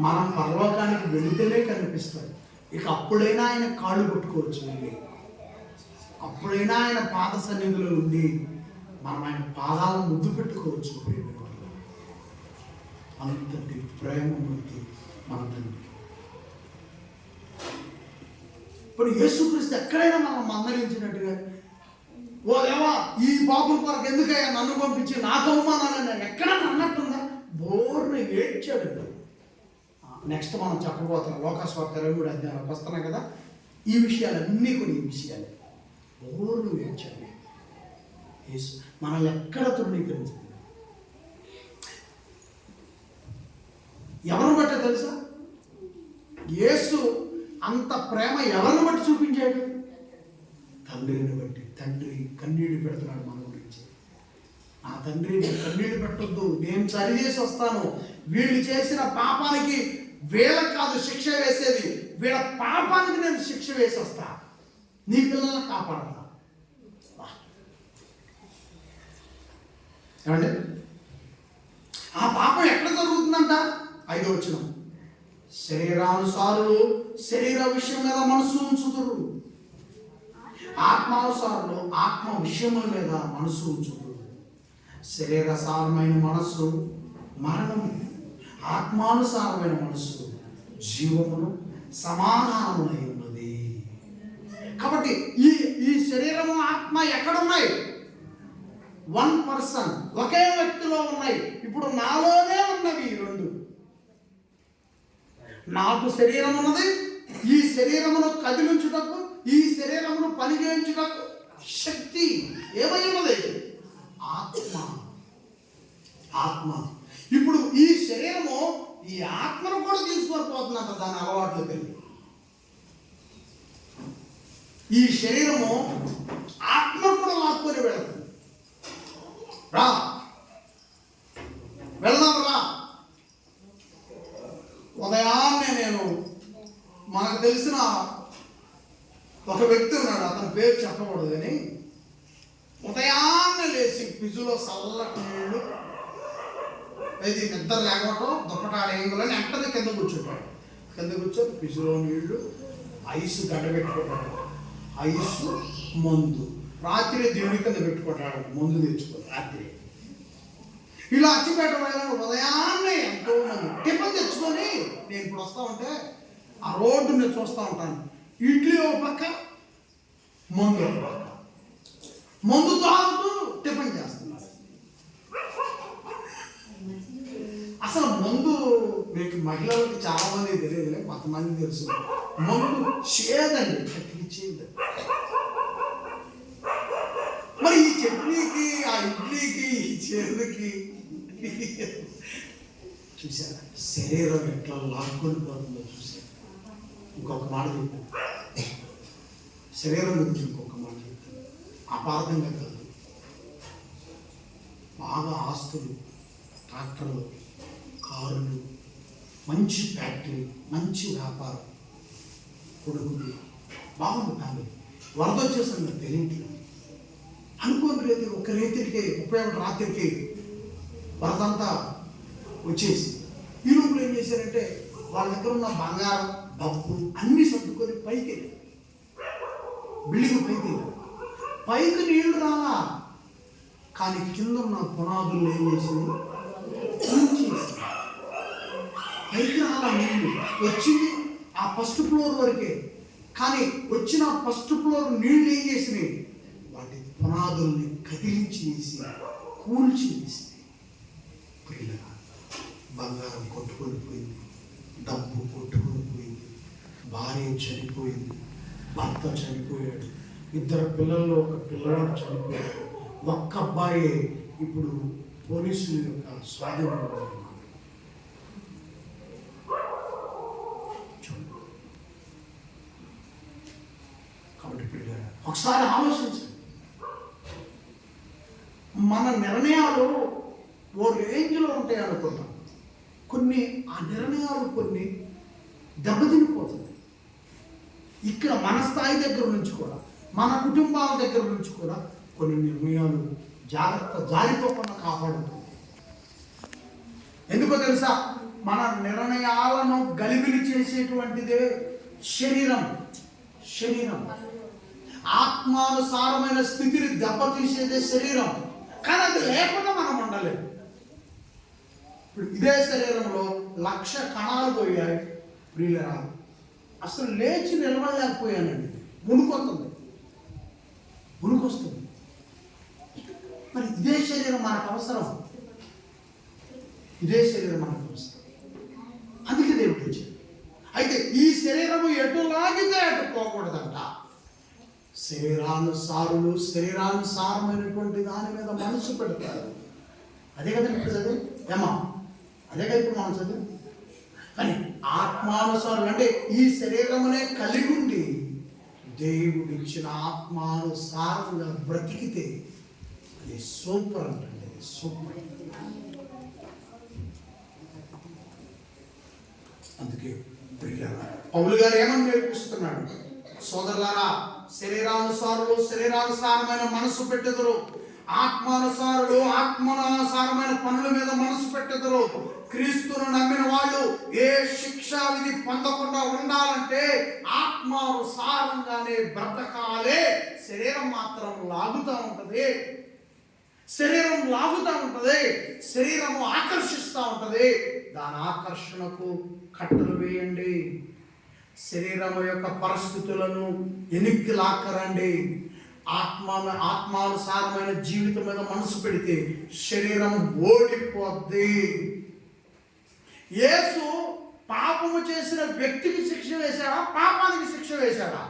మనం పరలోకానికి వెళితేనే కనిపిస్తాడు. ఇక అప్పుడైనా ఆయన కాళ్ళు కొట్టుకోవచ్చు వెళ్ళి, అప్పుడైనా ఆయన పాద సన్నిధిలో ఉండి మనం ఆయన పాదాలను ముద్దు పెట్టుకోవచ్చు. అంతటి ప్రేమ ఉంది మన తండ్రి. ఇప్పుడు యేసుక్రీస్తు ఎక్కడైనా మనం మందలించినట్టుగా, ఓ దేవా ఈ పాపం కొరకు ఎందుకయ్యా నన్ను పంపించి నాకు అవమానాలని ఎక్కడన్నా అన్నట్టుందా? బోర్ని ఏడ్చాడు. నెక్స్ట్ మనం చెప్పబోతున్నాం లోకాసువార్త 23వ అధ్యాయంలోకి వస్తున్నాం కదా. ఈ విషయాలన్నీ కూడా ఈ విషయాలే. బోర్ను ఏడ్చాడు యేసు. మనల్ని ఎక్కడ తృణీకరించాడు. ఎవరిని బట్టే తెలుసా? యేసు అంత ప్రేమ ఎవరిని బట్టి చూపించాడు? తండ్రిని బట్టి. తండ్రి కన్నీళ్లు పెడుతున్నాడు మన గురించి. నా తండ్రి నేను కన్నీళ్లు పెట్టొద్దు, నేను సరి చేసి వస్తాను. వీళ్ళు చేసిన పాపానికి వీళ్ళకి కాదు శిక్ష వేసేది, వీళ్ళ పాపానికి నేను శిక్ష వేసి వస్తా, నీ పిల్లల్ని కాపాడతా. ఏమండి ఆ పాపం ఎక్కడ జరుగుతుందంట? 5వ వచనం, శరీరానుసారులు శరీర విషయం మీద మనసు ఉంచుదురు, ఆత్మానుసారులు ఆత్మ విషయముల మీద మనసు ఉంచుదురు. శరీరసారమైన మనస్సు మరణము, ఆత్మానుసారమైన మనస్సు జీవమును సమాధానమునై ఉన్నది. కాబట్టి ఈ శరీరము ఆత్మ ఎక్కడున్నాయి? 1 పర్సన్, ఒకే వ్యక్తిలో ఉన్నాయి. ఇప్పుడు నాలోనే ఉన్నవి ఈ రెండు. నాకు శరీరం ఉన్నది. ఈ శరీరమును కదిలించుటకు, ఈ శరీరమును పనిచేయించుటకు శక్తి ఏమై ఉన్నది? ఆత్మ. ఆత్మ. ఇప్పుడు ఈ శరీరము ఈ ఆత్మను కూడా తీసుకొని పోతుందంట దాని అలవాట్లు కలిగి. ఈ శరీరము ఆత్మ కూడా లాక్కొని వెళుతుంది. రా వెళ్దాం రా. ఉదయాన్నే నేను మనకు తెలిసిన ఒక వ్యక్తి ఉన్నాడు, అతని పేరు చెప్పకూడదు కానీ, ఉదయాన్నే లేచి పిజులో చల్లటి నీళ్ళు ఇది నిద్ర లేకపోవటం దుప్పటాడేయంలో వెంటనే కింద కూర్చుంటాడు. కింద కూర్చొని పిజులో నీళ్లు, ఐస్ గడ్డ పెట్టుకుంటాడు, ఐస్ మందు. రాత్రి దేవుడి కింద పెట్టుకుంటాడు, మందు తెచ్చుకోడు రాత్రి. ఇలా అచ్చిపేట వెళ్ళాను. ఉదయాన్నే ఎంతో మంది టిఫిన్ తెచ్చుకొని, నేను ఇప్పుడు వస్తూ ఉంటే ఆ రోడ్డు నేను చూస్తూ ఉంటాను. ఇడ్లీ ఒక పక్క, మందు ఒక పక్క, మందు తాగుతూ టిఫిన్ చేస్తున్నారు. అసలు మందు మీకు మహిళలకు చాలా మంది తెలియదులే, కొంతమంది తెలుసు. మందు చేదండి, గట్టికి చేదు. మరి ఈ చట్నీకి, ఆ ఇడ్లీకి, ఈ చేదుకి చూసారా శరీరం ఎట్లా లాక్కొని పోతుందో చూసారా. ఇంకొక మాట చెప్తాను, శరీరం గురించి ఇంకొక మాట చెప్తాను. అపార్థంగా కాదు, బాగా ఆస్తులు, ట్రాక్టర్లు, కారులు, మంచి ఫ్యాక్టరీ, మంచి వ్యాపారం, కొడుకులు, బాగుంది. ఫ్యామిలీ వరద వచ్చేసింది నాకు తెలియట్లేదు. అనుకోని రీతి ఒక రీతికి ఉపయోగం రాత్రికి వరదంతా వచ్చేసి ఈ లోపల ఏం చేశారంటే వాళ్ళ దగ్గర ఉన్న బంగారం, డబ్బు అన్నీ సర్దుకొని పైకి వెళ్ళారు. బిల్డింగ్ పైకి వెళ్ళారు. పైకి నీళ్లు రాలా, కానీ కింద ఉన్న పునాదులు ఏం చేసింది? పైకి రాలా నీళ్ళు వచ్చింది ఆ ఫస్ట్ ఫ్లోర్ వరకే. కానీ వచ్చిన ఫస్ట్ ఫ్లోర్ నీళ్ళు ఏం చేసినాయి? వాటి పునాదుల్ని కదిలించి వేసి కూల్చి వేసి. పిల్లల బంగారం కొట్టుకొని పోయింది, డబ్బు కొట్టుకొని పోయింది, భార్య చనిపోయింది, భర్త చనిపోయాడు, 2 పిల్లల్లో ఒక పిల్లవాడు చనిపోయాడు, ఒక్క అబ్బాయి ఇప్పుడు పోలీసుల యొక్క స్వాధీనంలో ఉన్నాడు. కాబట్టి పిల్లలు ఒకసారి ఆలోచించండి. మన నిర్ణయాలు ఓ రేంజ్లో ఉంటాయి అనుకుంటాం, ఆ నిర్ణయాలు కొన్ని దెబ్బతినిపోతుంది. ఇక్కడ మన స్థాయి దగ్గర నుంచి కూడా, మన కుటుంబాల దగ్గర నుంచి కూడా కొన్ని నిర్ణయాలు జారిపోకుండా కాపాడుతుంది. ఎందుకో తెలుసా? మన నిర్ణయాలను గలిబిలి చేసేటువంటిదే శరీరం. ఆత్మానుసారమైన స్థితిని దెబ్బతీసేదే శరీరం. కానీ అది లేకుండా మనం ఉండలేము. ఇప్పుడు ఇదే శరీరంలో 1,00,000 కణాలు పోయాయి ప్రియులరా, అసలు లేచి నిలబడలేకపోయానండి. వణుకొస్తుంది. మరి ఇదే శరీరం మనకు అవసరం. అందుకే దేవుడు వచ్చాడు. అయితే ఈ శరీరము ఎటు లాగితే అటు పోకూడదంట. శరీరానుసారమైనటువంటి దాని మీద మనసు పెడతారు. అదే కదా ఇప్పుడు చదివి అదే కదా ఇప్పుడు మనం చదివి. కానీ ఆత్మానుసారం అంటే ఈ శరీరమునే కలిగి ఉండి దేవుడు ఇచ్చిన ఆత్మానుసారంగా బ్రతికితే అది సూపర్ అంటే సూపర్. అందుకే పౌలు గారు ఏమని నేర్పిస్తున్నాడు? సోదరులారా, శరీరానుసారమైన మనసు పెట్టెదరు, ఆత్మానుసారమైన పనుల మీద మనసు పెట్టెదరు. క్రీస్తును నమ్మిన వాళ్ళు ఏ శిక్షా విధి పొందకుండా ఉండాలంటే ఆత్మానుసారంగానే బ్రతకాలే. శరీరం మాత్రం లాగుతూ ఉంటుంది, శరీరము ఆకర్షిస్తూ ఉంటుంది. దాని ఆకర్షణకు కట్టలు వేయండి. శరీరం యొక్క పరిస్థితులను ఎనిక్కి లాక్కరండి. ఆత్మానుసారమైన జీవితం మీద మనసు పెడితే శరీరం ఓడిపోద్ది. యేసు పాపము చేసిన వ్యక్తికి శిక్ష వేశాడా, పాపానికి శిక్ష వేశాడా?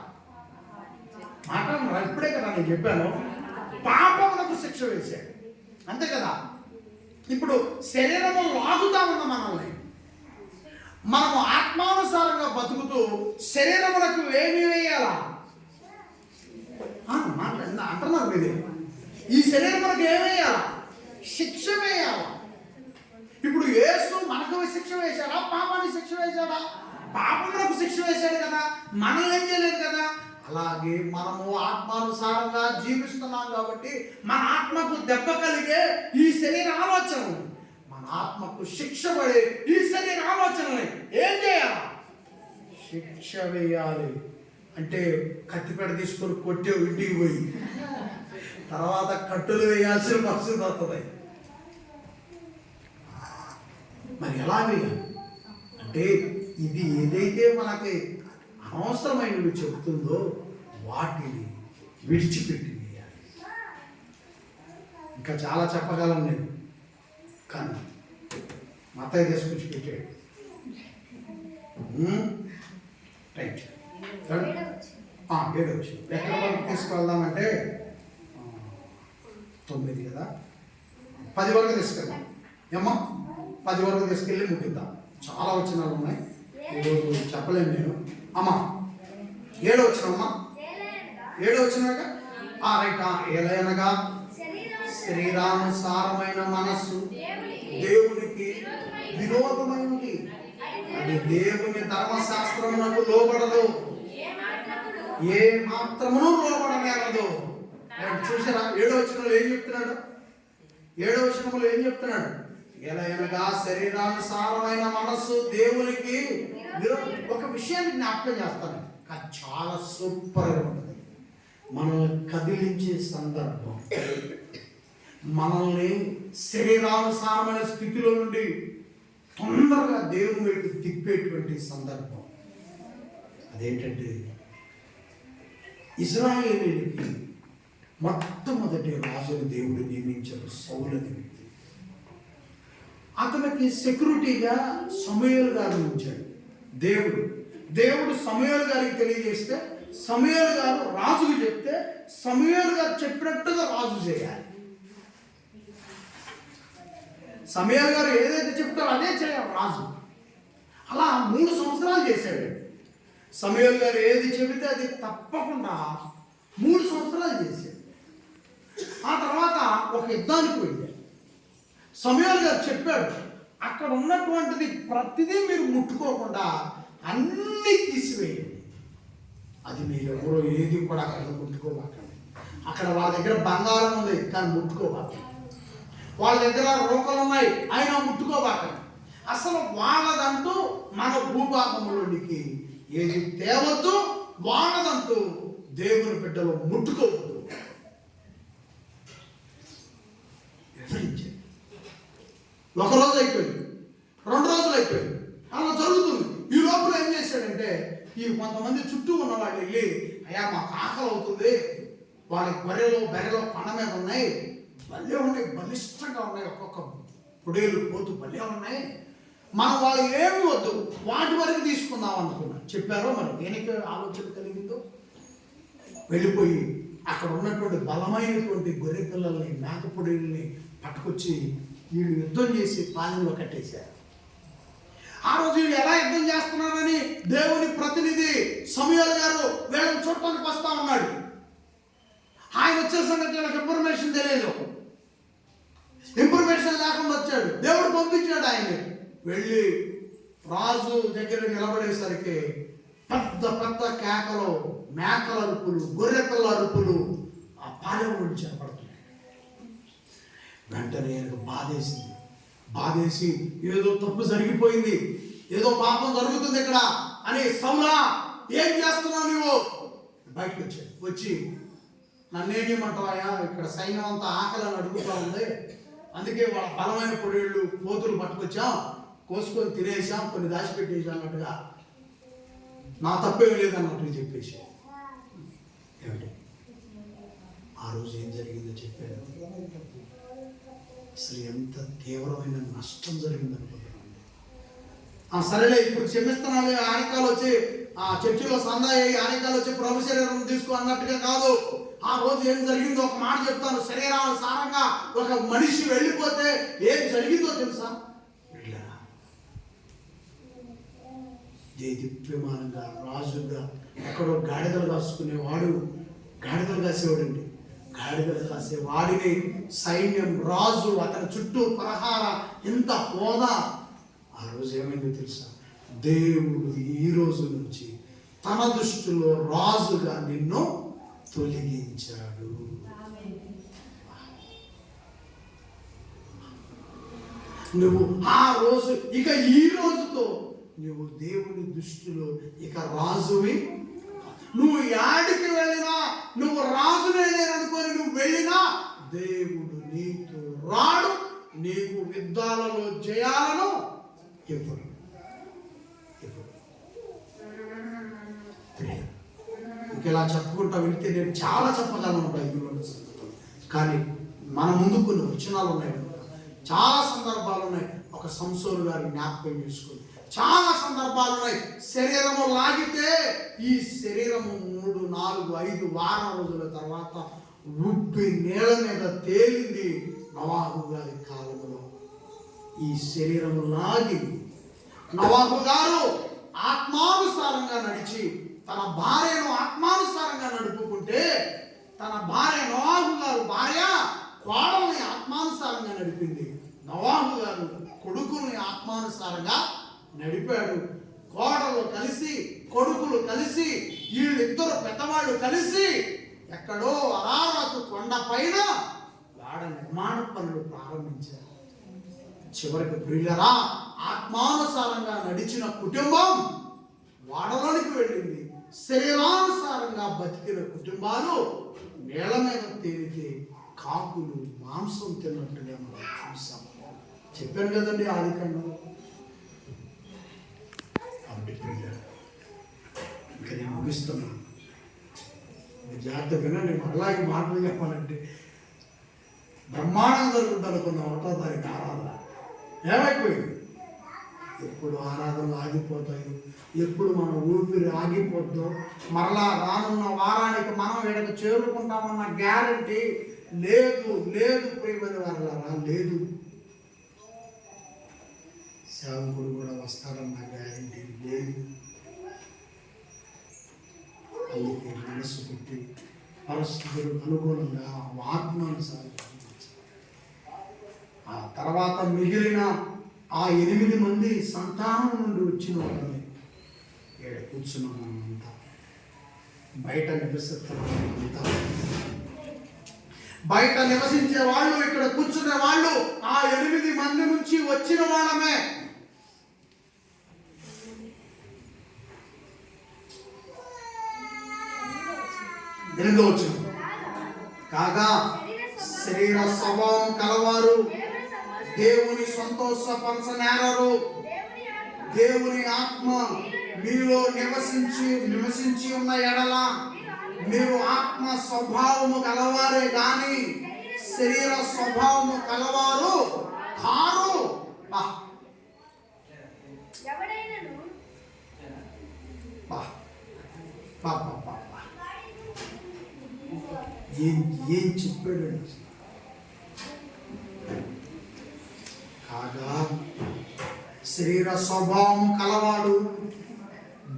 మాట్లాడరా, ఇప్పుడే కదా నేను చెప్పాను. పాపములకు శిక్ష వేశాడు, అంతే కదా. ఇప్పుడు శరీరము లాగుతా ఉన్న మనల్ని, మనము ఆత్మానుసారంగా బతుకుతూ శరీరములకు ఏమి వేయాలా? అంటున్నారు మీరు. ఈ శరీరములకు ఏమి వేయాలా? శిక్ష వేయాలా? ఇప్పుడు యేసు మనకు శిక్ష వేశాడా, పాపానికి శిక్ష వేశాడా? పాపములకు శిక్ష వేశాడు కదా, మనం ఏం చేయలేదు కదా. అలాగే మనము ఆత్మానుసారంగా జీవిస్తున్నాం కాబట్టి మన ఆత్మకు దెబ్బ కలిగే ఈ శరీర ఆలోచనలు, మన ఆత్మకు శిక్ష పడే ఈ శరీర ఆలోచనలు ఏం చేయాలి? శిక్ష వేయాలి. అంటే కత్తిపేట తీసుకొని కొట్టే ఇంటికి పోయి తర్వాత కట్టులు వేయాల్సిన పరిస్థితి వస్తుంది. మరి ఎలా వేయాలి అంటే, ఇది ఏదైతే మనకి అనవసరమైనవి చెబుతుందో వాటిని విడిచిపెట్టి వేయాలి. ఇంకా చాలా చెప్పగలను నేను, కానీ మత్తయి తీసుకొచ్చి పెట్టాడు. రైట్, 7 వచ్చి ఎక్కడ వరకు తీసుకెళ్దామంటే 9 కదా, 10 వరకు తీసుకెళ్దాం. 10 వరకు తీసుకెళ్ళి ముగిద్దాం. చాలా వచనాలు ఉన్నాయి, ఈరోజు చెప్పలేను నేను. 7 వచ్చినమ్మా, 7 వచ్చినాక రైట్. ఏలయనగా శరీరానుసారమైన మనస్సు దేవునికి విరోధమైనది, అది దేవుని ధర్మశాస్త్రమునకు లోబడదు, ఏ మాత్రమును లోబడనేరదు. చూసారా 7వ వచనంలో ఏం చెప్తున్నాడు? 7వ వచనంలో ఏం చెప్తున్నాడు? ఎలయనగా శరీరానుసారమైన మనస్సు దేవునికి ఒక విషయాన్ని జ్ఞాపకం చేస్తాను, అది చాలా సూపర్గా ఉంటుంది. మనల్ని కదిలించే సందర్భం, మనల్ని శరీరానుసారమైన స్థితిలో నుండి తొందరగా దేవుని వైపు తిప్పేటువంటి సందర్భం. అదేంటంటే ఇశ్రాయేలీయులకి మొట్టమొదటి రాజుని దేవుడు నియమించాడు, సౌలు అనే వ్యక్తి. అతనికి సెక్యూరిటీగా సమూయేలు గారిని ఉంచాడు దేవుడు సమూయేలు గారికి తెలియజేస్తే సమూయేలు గారు రాజుకు చెప్తే సమూయేలు గారు చెప్పినట్టుగా రాజు చేయాలి. సమూయేలు గారు ఏదైతే చెప్తారో అదే చేయాలి రాజు. అలా 3 సంవత్సరాలు చేశాడు. సమూయేలు గారు ఏది చెబితే అది తప్పకుండా 3 సంవత్సరాలు చేశాడు. ఆ తర్వాత ఒక యుద్ధానికి వెళ్ళాడు. సమూయేలు గారు చెప్పాడు, అక్కడ ఉన్నటువంటిది ప్రతిదీ మీరు ముట్టుకోకుండా అన్నీ తీసివేయండి. అది మీరు ఎవరో ఏది కూడా అక్కడ ముట్టుకోబాకండి. అక్కడ వాళ్ళ దగ్గర బంగారం ఉంది కానీ ముట్టుకోబాకండి. వాళ్ళ దగ్గర రోకలు ఉన్నాయి అయినా ముట్టుకోబాకండి. అసలు వాళ్ళదంటూ మన భూభాగంలోనికి ఏది తేవద్దు, వాళ్ళదంటూ దేవుని బిడ్డలు ముట్టుకోవద్దు. ఒక రోజు అయిపోయింది, 2 రోజులు అయిపోయింది, అలా జరుగుతుంది. ఈ లోపల ఏం చేశాడంటే ఈ కొంతమంది చుట్టూ ఉన్న వాళ్ళు వెళ్ళి, అయ్యా మాకు ఆకలి అవుతుంది, వాళ్ళ బెర్రెలో పండ మీద ఉన్నాయి, భలే ఉన్నాయి, బలిష్టంగా ఉన్నాయి, ఒక్కొక్క పొడేలు పోతూ భలే ఉన్నాయి, మనం వాళ్ళు ఏమి వద్దు వాటి వరకు తీసుకుందాం అనుకున్నాం. చెప్పారో మరి దేనికి ఆలోచన కలిగిందో. వెళ్ళిపోయి అక్కడ ఉన్నటువంటి బలమైనటువంటి గొర్రె పిల్లల్ని మేక పొడేల్ని పట్టుకొచ్చి వీళ్ళు యుద్ధం చేసి పాలెంలో కట్టేశారు. ఆ రోజు వీళ్ళు ఎలా యుద్ధం చేస్తున్నారని దేవుని ప్రతినిధి సమూయేలు గారు వీళ్ళని చూడటానికి వస్తా ఉన్నాడు. ఆయన వచ్చే సంగతి వీళ్ళకి ఇన్ఫర్మేషన్ తెలియదు. ఇన్ఫర్మేషన్ లేకుండా వచ్చాడు. దేవుడు పంపించాడు ఆయన్ని. వెళ్ళి రాజు దగ్గర నిలబడేసరికి పెద్ద పెద్ద కేకలు, మేకల అరుపులు, గొర్రె పిల్ల అరుపులు ఆ పాలెం నుంచి పడుతున్నాయి. వెంటనే బాధేసి ఏదో తప్పు జరిగిపోయింది, ఏదో పాపం జరుగుతుంది ఇక్కడ అని, సౌలా ఏం చేస్తున్నావు నువ్వు? బయటకు వచ్చి నన్నేమంటావా, ఇక్కడ సైన్యం అంతా ఆకలిని అడుగుతూ ఉంది, అందుకే వాళ్ళ బలమైన పొడేళ్ళు పోతులు పట్టుకొచ్చాం, కోసుకొని తినేసాం, కొన్ని దాచిపెట్టేసాం అన్నట్టుగా, నా తప్పేం లేదన్నట్టు చెప్పేసి. ఏమిటి ఆ రోజు ఏం జరిగిందో చెప్పాడు. అసలు ఎంత తీవ్రమైన నష్టం జరిగిందనుకుంటున్నాను. సరేలే ఇప్పుడు క్షమిస్తున్నాను, ఆనకాలు వచ్చి ఆ చర్చిలో సందా అయ్యి ఆనకాలు వచ్చి ప్రభు శరీరం తీసుకో అన్నట్టుగా కాదు. ఆ రోజు ఏం జరిగిందో ఒక మాట చెప్తాను. శరీరాల సారంగా ఒక మనిషి వెళ్ళిపోతే ఏం జరిగిందో తెలుసా? దేదీప్యమానంగా రాజుగా ఎక్కడో గాడిదలు కాసుకునేవాడు, గాడిదలు కాసేవాడండి. గాడిదలు కాసేవాడిని సైన్యం, రాజు, అతని చుట్టూ ప్రహార, ఇంత హోదా. ఆ రోజు ఏమైందో తెలుసా? దేవుడు ఈ రోజు నుంచి తన దృష్టిలో రాజుగా నిన్ను తొలగించాడు. నువ్వు ఆ రోజు ఇక ఈ రోజుతో నువ్వు దేవుని దృష్టిలో ఇక రాజువి. నువ్వు యాడికి వెళ్ళినా, నువ్వు రాజునే లేననుకొని నువ్వు వెళ్ళినా దేవుడు నీతో రాడు. నీకు యుద్ధాలలో జయాలను ఎప్పుడు ఇంకెలా చెప్పుకుంటా వెళ్తే నేను చాలా చెప్పగలను బైబిల్లో సంగతులు, కానీ మన ముందు కొన్ని వచనాలు ఉన్నాయి, చాలా సందర్భాలు ఉన్నాయి. ఒక సంసోను గారి జ్ఞాపకం చేసుకుని చాలా సందర్భాలు ఉన్నాయి. శరీరము లాగితే ఈ శరీరము 3, 4, 5 వారం రోజుల తర్వాత ఉబ్బి నేల మీద తేలింది. నోవాహు గారి కాలంలో ఈ శరీరము లాగింది. నోవాహు గారు ఆత్మానుసారంగా నడిచి తన భార్యను ఆత్మానుసారంగా నడుపుకుంటే, తన భార్య నోవాహు గారు భార్య కోడల్ని ఆత్మానుసారంగా నడిపింది. నోవాహు గారు కొడుకుల్ని ఆత్మానుసారంగా నడిపాడు. కోడలు కలిసి, కొడుకులు కలిసి, వీళ్ళిద్దరు పెద్దవాళ్ళు కలిసి ఎక్కడో అరారతు కొండ పైన వాడ నిర్మాణ పనులు ప్రారంభించారు. చివరికి ప్రియులరా, ఆత్మానుసారంగా నడిచిన కుటుంబం వాడలోనికి వెళ్ళింది. శరీరానుసారంగా బతికిన కుటుంబాలు నేల మీద తేలితే కాకులు మాంసం తిన్నట్టుగా మనం చూసాం. చెప్పాను కదండి ఆదికాండం. ఇంకా నేను ముగిస్తున్నాను. జాగ్రత్త వినండి. అలాగే మాటలు చెప్పాలంటే బ్రహ్మాండం జరుగుతుంది అనుకున్న 1వ తారీఖు ఆరాధన ఏమైపోయింది? ఎప్పుడు ఆరాధనలు ఆగిపోతాయి, ఎప్పుడు మన ఊపిరి ఆగిపోద్దో, మరలా రానున్న వారానికి మనం ఇక్కడికి చేరుకుంటామన్న గ్యారంటీ లేదు. లేదు ప్రియమైన వారలారా, లేదు. సేవకుడు కూడా వస్తారన్న గ్యారంటీ లేదు. అందుకే మనసు పెట్టి పరిస్థితులకు అనుగుణంగా ఆత్మానుసారం ఆ తర్వాత మిగిలిన ఆ 8 మంది సంతానం నుండి వచ్చిన వాళ్ళని ఇక్కడ కూర్చున్నామంతా, బయట నివసిస్తున్నామంతా. బయట నివసించే వాళ్ళు, ఇక్కడ కూర్చునే వాళ్ళు ఆ 8 మంది నుంచి వచ్చిన వాళ్ళమే. ఎనిమిదో వచనం, కాగా శరీర స్వభావం కలవారు దేవుని సంతోషపరచనేరరు. దేవుని ఆత్మ మీలో నివసించి ఉన్న ఎడల మీరు ఆత్మ స్వభావము కలవారే గాని శరీర స్వభావము కలవారు కారు. ఏం చెప్పాడండి? కాగా శరీర స్వభావం కలవాడు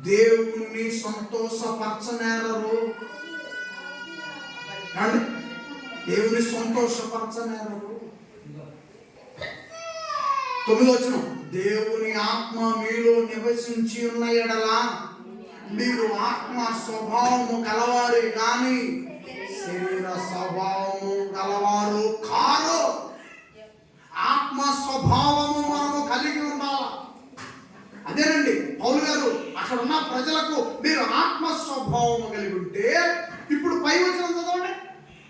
దేవుని సంతోషపరచనేరరు. దేవుని సంతోషపరచనేరరు. 9వ వచనం, దేవుని ఆత్మ మీలో నివసించి ఉన్న ఎడల మీరు ఆత్మ స్వభావము కలవారే కానీ శరీర స్వభావము కలవారు కారు. ఆత్మ స్వభావము మనము కలిగి ఉండాలి. అదేనండి పౌలు గారు అక్కడ ఉన్న ప్రజలకు మీరు ఆత్మ స్వభావము కలిగి ఉంటే, ఇప్పుడు పై వచనం చదవండి.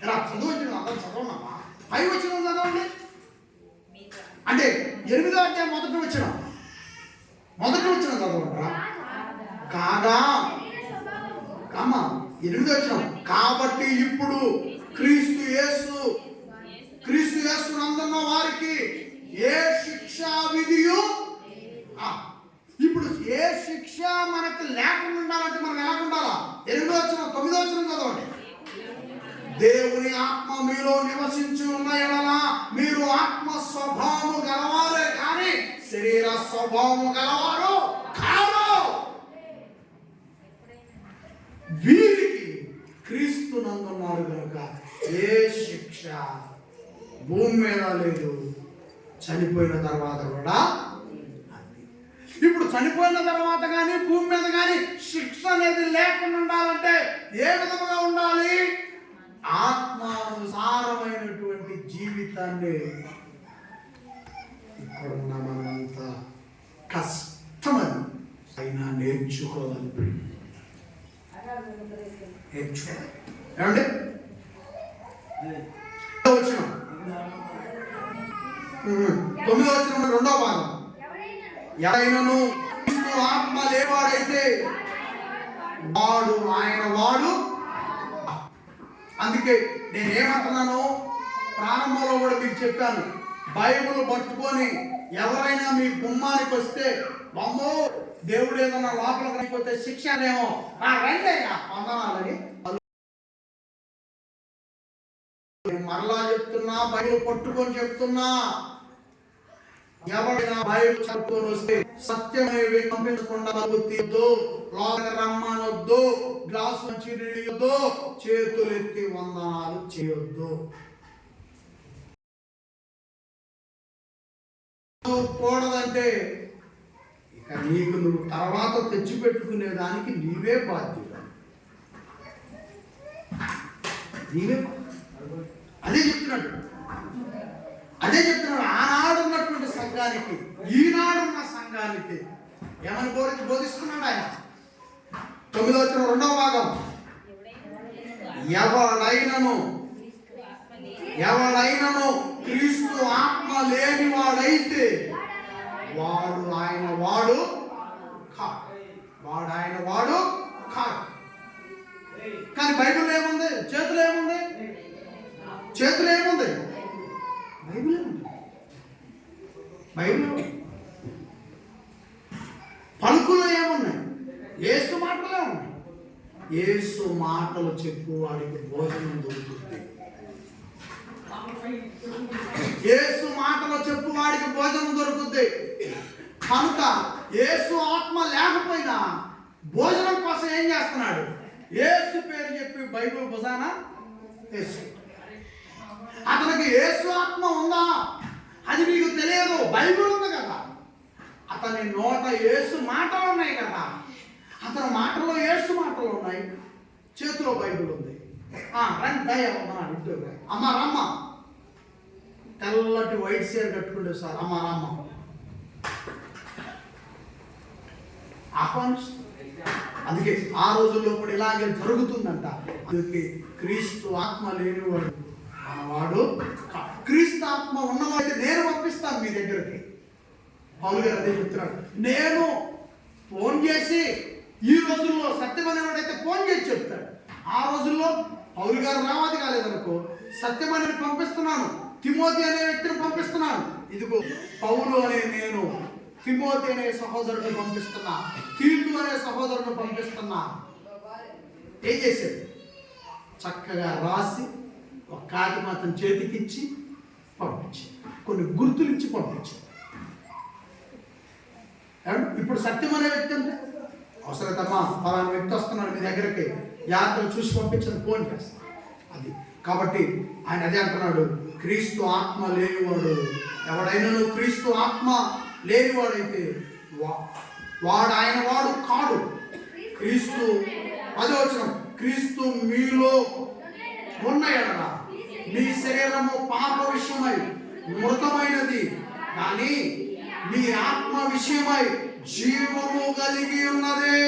ఇలా చదవచ్చు, అందరూ చదవమ్మా. పై వచనం చదవండి. అంటే 8వ అధ్యాయం మొదటి వచనం చదవండి. కాగా 8వ వచనం, కాబట్టి ఇప్పుడు క్రీస్తు యేసు నందున్న వారికి ఏ శిక్షా విధియు, ఇప్పుడు ఏ శిక్ష మనకు లేకుండా ఉండాలంటే మనం ఎలా ఉండాలా? 8వ వచనం 9వ వచనం చదవండి. దేవుని ఆత్మ మీలో నివసించి ఉన్న ఎడల మీరు ఆత్మ స్వభావము గలవారే కానీ శరీర స్వభావము గలవారు కాదు. వీరికి క్రీస్తు నందున్నారు కనుక ఏ శిక్ష భూమి మీద లేదు, చనిపోయిన తర్వాత కూడా. ఇప్పుడు చనిపోయిన తర్వాత కానీ భూమి మీద కానీ శిక్ష అనేది లేకుండా ఉండాలంటే ఏ విధముగా ఉండాలి? ఆత్మానుసారమైనటువంటి జీవితాన్ని. ఇక్కడున్న మనంతా కష్టమది అయినా నేర్చుకోవాలి. ఏమండి? 9వ వచనం 2వ భాగం, ఎవరైనను ఆత్మ లేవాడైతే వాడు వాడు. అందుకే నేను ఏమంటున్నాను, ప్రారంభంలో కూడా మీకు చెప్పాను, బైబిల్ పట్టుకొని ఎవరైనా మీ గుమ్మానికి వస్తే, అమ్మో దేవుడు ఏదన్నా లోపల కనిపోతే శిక్ష అనేమో రండి పొందనాలని మరలా చెప్తున్నా, బైబిల్ పట్టుకొని చెప్తున్నా. ఎవరైనా బైబిల్ చదువుకొని వస్తే సత్యమే పంపించకుండా తీయొద్దు, లోపల రమ్మనొద్దు, గ్లాసు మంచి నీళ్ళొద్దు, చేతులు ఎత్తి వందనాలు చేయొద్దు. కూడదంటే ఇక నీకు నువ్వు తర్వాత తెచ్చిపెట్టుకునే దానికి నీవే బాధ్యత. అదే చెప్తున్నాడు. ఆనాడు ఉన్నటువంటి సంఘానికి, ఈనాడున్న సంఘానికి ఏమని బోధిస్తున్నాడు ఆయన? 9వ వచనం 2వ భాగం, ఎవడైనను క్రీస్తు ఆత్మ లేనివాడైతే వాడు ఆయన వాడు కాడు. కానీ బైబిల్ ఏముంది? చేతిలో ఏముంది? చేతిలో ఏముంది? బైబిల్ ఉంది. బైబిల్. పలుకుల్లో ఏమున్నాయి? యేసు మాటలే ఉన్నాయి. యేసు మాటలు చెప్పు వాడికి భోజనం దొరుకుతుంది. యేసు మాటలు చెప్పు వాడికి భోజనం దొరుకుతుంది. కనుక యేసు ఆత్మ లేకపోయినా భోజనం కోసం ఏం చేస్తున్నాడు? యేసు పేరు చెప్పి బైబిల్ భుజాన యేసు. అతనికి యేసు ఆత్మ ఉందా అది మీకు తెలియదు. బైబిల్ ఉంది కదా, అతని నోట యేసు మాటలు ఉన్నాయి కదా, అతని మాటలో యేసు మాటలు ఉన్నాయి, చేతిలో బైబిల్ ఉంది. రండి దయ ఉన్నాడు. అమ్మ రమ్మ, తెల్లటి వైట్ చీర కట్టుకుంటే సార్ అమ్మ రమ్మ ఆహ్వానిస్తుంది. అందుకే ఆ రోజుల్లో కూడా ఇలాగే జరుగుతుందంట. అందుకే క్రీస్తు ఆత్మ లేనివాడు మనవాడు. క్రీస్తు ఆత్మ ఉన్నవాడితే నేను పంపిస్తాను మీ దగ్గరికి. పౌలు గారు అదే చెప్తున్నాడు. నేను ఫోన్ చేసి, ఈ రోజుల్లో సత్యం అనేవాడైతే ఫోన్ చేసి చెప్తాడు. ఆ రోజుల్లో పౌలు గారు రావాలి కాలేదనుకో, సత్యమని పంపిస్తున్నాను, తిమోతి అనే వ్యక్తిని పంపిస్తున్నాను. ఇదిగో పౌలు అనే నేను తిమోతి అనే సహోదరుని పంపిస్తున్నా, తీతు అనే సహోదరుని పంపిస్తున్నా. ఏం చేశాడు? చక్కగా రాసి ఒక కాగితం అతని చేతికిచ్చి పంపించాడు, కొన్ని గుర్తులు ఇచ్చి పంపించాడు. ఇప్పుడు సత్యం అనే వ్యక్తి అంటే అవసరమా, పలానా వ్యక్తి వస్తున్నాడు మీ దగ్గరికి, యాత్ర చూసి పంపించని ఫోన్ చేస్తాను. అది కాబట్టి ఆయన అదే అంటున్నాడు, క్రీస్తు ఆత్మ లేనివాడు ఎవడైనా క్రీస్తు ఆత్మ లేనివాడైతే వాడు ఆయన వాడు కాడు. క్రీస్తు 10వ వచనం, క్రీస్తు మీలో ఉన్న ఎడల మీ శరీరము పాప విషయమై మృతమైనది, కానీ మీ ఆత్మ విషయమై జీవము కలిగి ఉన్నదే.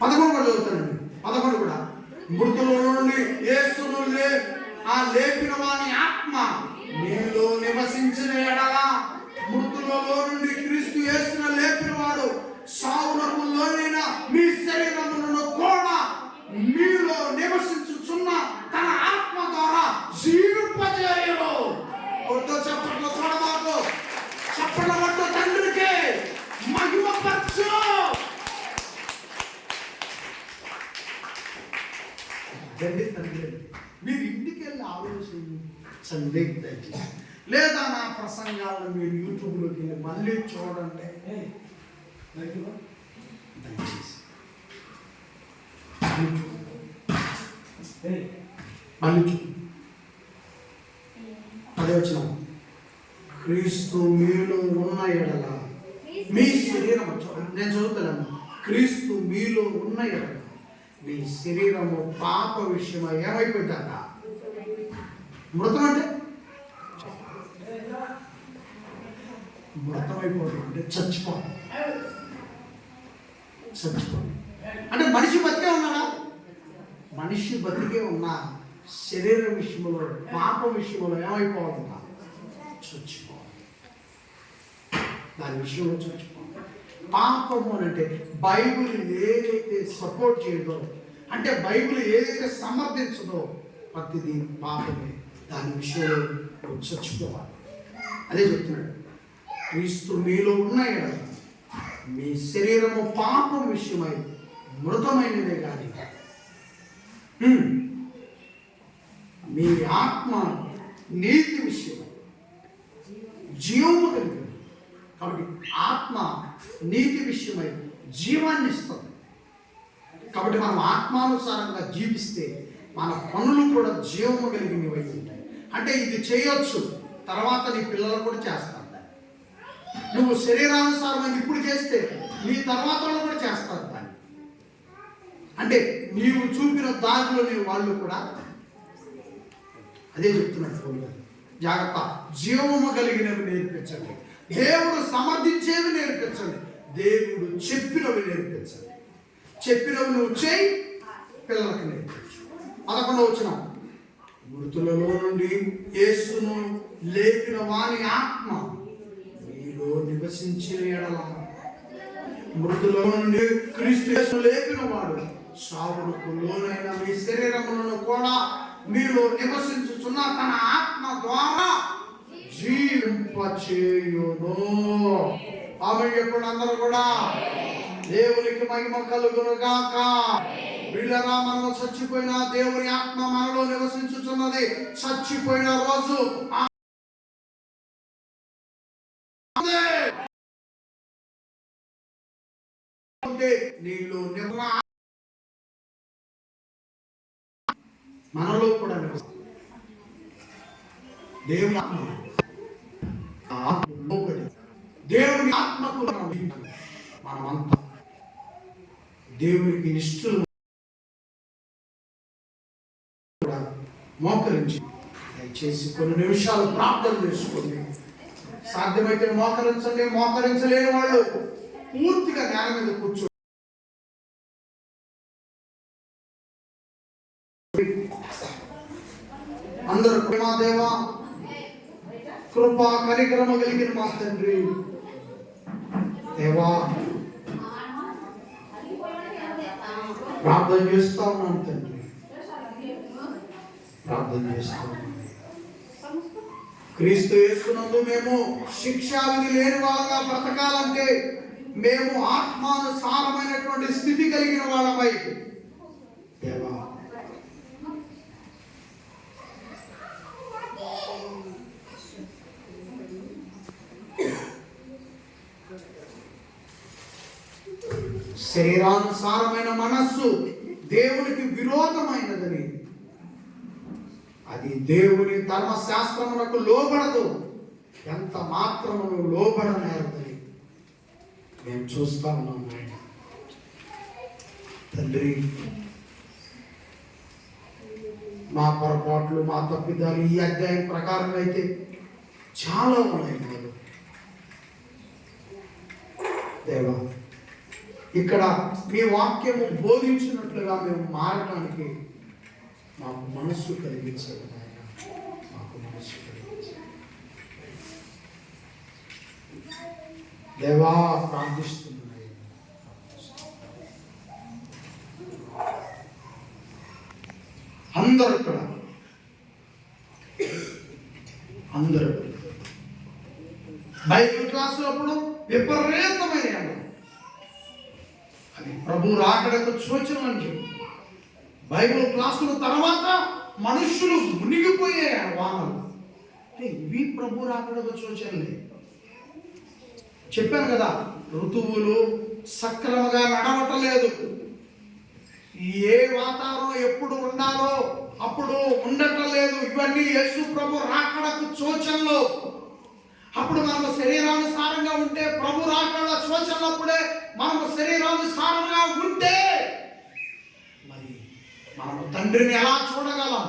11 కూడా చదువుతానండి. 11 కూడా, మృతుల నుండి యేసును లేపిన వాని ఆత్మ మీలో నివసించిన ఎడల, మృతులలో నుండి క్రీస్తు యేసును లేపిన వాడు సావునకు లోనైన మీ శరీరములను కూడా మీలో నివసించుచున్న తన ఆత్మ ద్వారా జీవింపజేయును. కొట్టు చప్పట్లో చూడబాకు, చప్పట్ల పట్టు తండ్రికి మహిమపరచు. మీరు ఇంటికి వెళ్ళి ఆలోచించండి దయచేసి, లేదా నా ప్రసంగాలను మీరు యూట్యూబ్లోకి వెళ్ళి మళ్ళీ చూడండి దయచేసి. మళ్ళీ 10వ వచనం, క్రీస్తు మీలో ఉన్న ఎడల మీ శరీరం, నేను చదువుతాను, క్రీస్తు మీలో ఉన్న ఎడల మీ శరీరము పాప విషయమై ఏమైపోయిందట? మృతం అంటే మృతమైపోవడం అంటే చచ్చిపోవడం. అంటే మనిషి బతికే ఉన్నాడా? మనిషి బతికే ఉన్న శరీర విషయంలో పాప విషయంలో ఏమైపోవాలంట? చచ్చిపోవాలి. దాని విషయంలో చచ్చిపోవాలి. పాపము అని అంటే బైబిల్ ఏదైతే సపోర్ట్ చేయదో, అంటే బైబిల్ ఏదైతే సమర్థించదో ప్రతిదీ పాపమే. దాని విషయంలో చచ్చిపోవాలి. అదే చెప్తున్నాడు, క్రీస్తు మీలో ఉన్న ఎడల మీ శరీరము పాపం విషయమై మృతమైనదే కానీ మీ ఆత్మ నీతి విషయమై జీవము కలిగింది. కాబట్టి ఆత్మ నీతి విషయమై జీవాన్ని ఇస్తుంది. కాబట్టి మనం ఆత్మానుసారంగా జీవిస్తే మన పనులు కూడా జీవము కలిగినవి ఉంటాయి. అంటే ఇది చేయొచ్చు, తర్వాత నీ పిల్లలు కూడా చేస్తారు. నువ్వు శరీరానుసారమైన ఇప్పుడు చేస్తే నీ తర్వాత వాళ్ళు కూడా చేస్తారు దాన్ని. అంటే నీవు చూపిన దారిలో నీ వాళ్ళు కూడా అదే చెప్తున్నాడు. జాగ్రత్త, జీవము కలిగినవి నేర్పించండి, దేవుడు సమర్థించేవి నేర్పించండి, దేవుడు చెప్పినవి నేర్పించండి. చెప్పినవి నువ్వు చేయి, పిల్లలకు నేర్పించు. 11వ వచనం, మృతులలో నుండి యేసును లేపిన వాని ఆత్మ మీలో నివసించిన ఎడల మృతుల నుండి క్రీస్తు యేసును లేపిన వాడు సావునకు లోనైన మీ శరీరములను కూడా మీలో నివసించుచున్న తన ఆత్మ ద్వారా జీవింపచేయును. ఆమె ఎప్పుడు అందరూ కూడా దేవునికి మహిమ కలుగును గాక. వీళ్ళరా మనం చచ్చిపోయిన దేవుని ఆత్మ మనలో నివసించుచున్నది. చచ్చిపోయిన రోజు నీలో మనలో కూడా దేవుని ఆత్మ దేవుని ఆత్మకు మనమంతా దేవునికి నిష్ఠులు మోకరించి దయచేసి కొన్ని నిమిషాలు ప్రార్థన చేసుకోండి. సాధ్యమైతే మోకరించండి. మోకరించలేని వాళ్ళు పూర్తిగా నేల మీద కూర్చో. అందరూ మా దేవా, కృపా కనికరమ కలిగిన మా తండ్రి, దేవా ప్రార్థన చేస్తా ఉన్నాను తండ్రి, ప్రార్థన చేస్తా ఉన్నాను. క్రీస్తు యేసునందు మేము శిక్షావిధి లేని వాళ్ళగా బ్రతకాలంటే మేము ఆత్మానుసారమైనటువంటి స్థితి కలిగిన వాళ్ళమై దేవా శరీరానుసారమైన మనస్సు దేవునికి విరోధమైనదని, అది దేవుని ధర్మశాస్త్రమునకు లోబడదు, ఎంత మాత్రమును లోబడనేరదని మేము చూస్తా ఉన్నాం. తండ్రి, మా పొరపాట్లు మా తప్పిదాలు ఈ అధ్యాయం ప్రకారం అయితే చాలా ఉన్నాయి. దేవా, ఇక్కడ మీ వాక్యము బోధించినట్లుగా మేము మారటానికి మాకు మనస్సు కలిగించదు నాయన, మాకు మనస్సు కలిగించదు దేవా. ప్రార్థిస్తున్నాయి అందరూ కూడా, అందరూ బైబిల్ క్లాసులప్పుడు విపరీతమైన ఎండ, అది ప్రభు రాకడకు సూచనలు. బైబిల్ క్లాసుల తర్వాత మనుషులు మునిగిపోయే వానలు, ఇవి ప్రభు రాకడకు సూచనలే. చెప్పాను కదా, ఋతువులు సక్రమంగా నడవటలేదు. ఏ వాతావరణం ఎప్పుడు ఉండాలో అప్పుడు ఉండటలేదు. ఇవన్నీ యేసు ప్రభు రాకడకు సూచనలు. అప్పుడు మనము శరీరానుసారంగా ఉంటే, ప్రభు రాకడ సూచనలప్పుడే మనము శరీరానుసారంగా ఉంటే మరి మనము తండ్రిని ఎలా చూడగలం?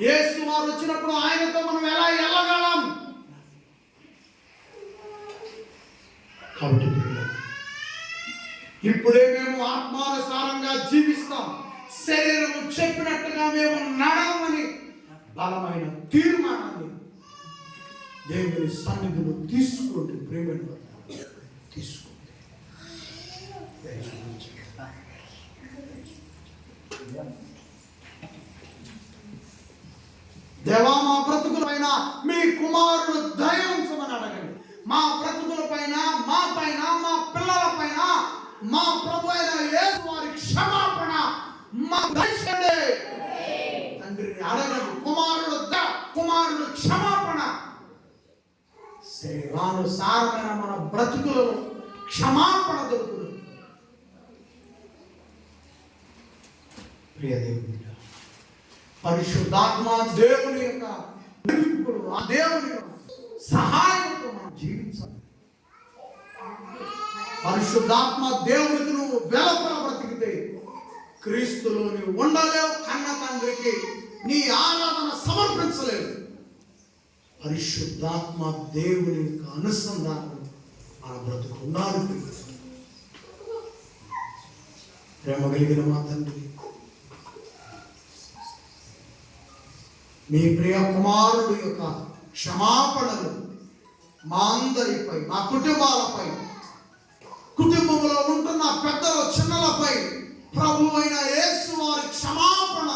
యేసు వారు వచ్చినప్పుడు ఆయనతో మనం ఎలా వెళ్ళగలం? కాబట్టి ఇప్పుడే మేము ఆత్మానుసారంగా జీవిస్తాం, శరీరం చెప్పినట్టుగా మేము నడవమని బలమైన తీర్మానాన్ని దేవుని సన్నిధిలో తీసుకోండి. ప్రేమను తీసుకోండి. దేవా, మా బ్రతుకుల పైన మీ కుమారుడు దయ ఉంచమని అడగండి. మా బ్రతుకుల పైన, మా పైన, మా పిల్లల పైన మా ప్రభు అయిన యేసు వారి క్షమాపణ మాకు దయచేయండి. తండ్రిని అడగండి. కుమారుడు క్షమాపణ, శరీరానుసారమైన మన బ్రతుకులలో క్షమాపణ దొరుకుతుంది. ప్రియ దేవుని పరిశుద్ధాత్మ దేవుని యొక్క ఆ దేవుని సహాయంతో మనం జీవించాలి. పరిశుద్ధాత్మ దేవునికి నువ్వు వెలపల బ్రతికితే క్రీస్తులో నువ్వు ఉండలేవు. కన్న తండ్రికి నీ ఆరాధన సమర్పించలేవు. పరిశుద్ధాత్మ దేవుని యొక్క అనుసంధానం మన బ్రతుకు ఉండాలి. ప్రేమ కలిగిన మా తండ్రి, మీ ప్రియ కుమారుడు యొక్క క్షమాపణలు మా అందరిపై, మా కుటుంబాలపై కుటుంబంలో ఉంటున్న పెద్దల చిన్నలపై ప్రభు అయిన యేసు వారి క్షమాపణ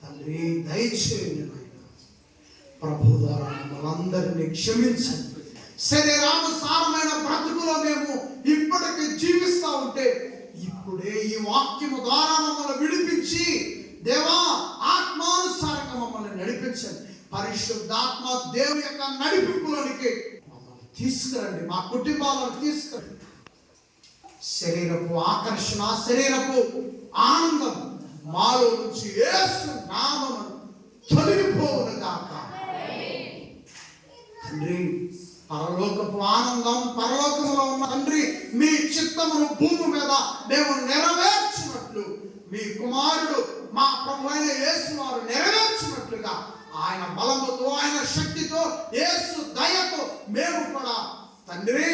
తండ్రి దయచేయండి నాయన. ప్రభు ద్వారా మనందరినీ క్షమించండి. శరీరానుసారమైన బ్రతుకులో మేము ఇప్పటికీ జీవిస్తూ ఉంటే ఇప్పుడే ఈ వాక్యము ద్వారా మమ్మల్ని విడిపించి దేవా ఆత్మానుసారంగా మమ్మల్ని నడిపించండి. పరిశుద్ధాత్మ దేవుని యొక్క నడిపింపులోనికి మమ్మల్ని తీసుకురండి. మా కుటుంబాలను తీసుకురండి. శరీరపు ఆకర్షణ, శరీరపు ఆనందం మాలో నుంచి యేసు నామమున తొలగిపోవును గాక. తండ్రి, పరలోకపు ఆనందం, పరలోకములో ఉన్న తండ్రి మీ చిత్తమును భూమి మీద మేము నెరవేర్చినట్లు మీ కుమారుడు మా ప్రభు అయిన యేసు వారు నెరవేర్చినట్లుగా ఆయన బలముతో, ఆయన శక్తితో, యేసు దయతో మేము కూడా తండ్రి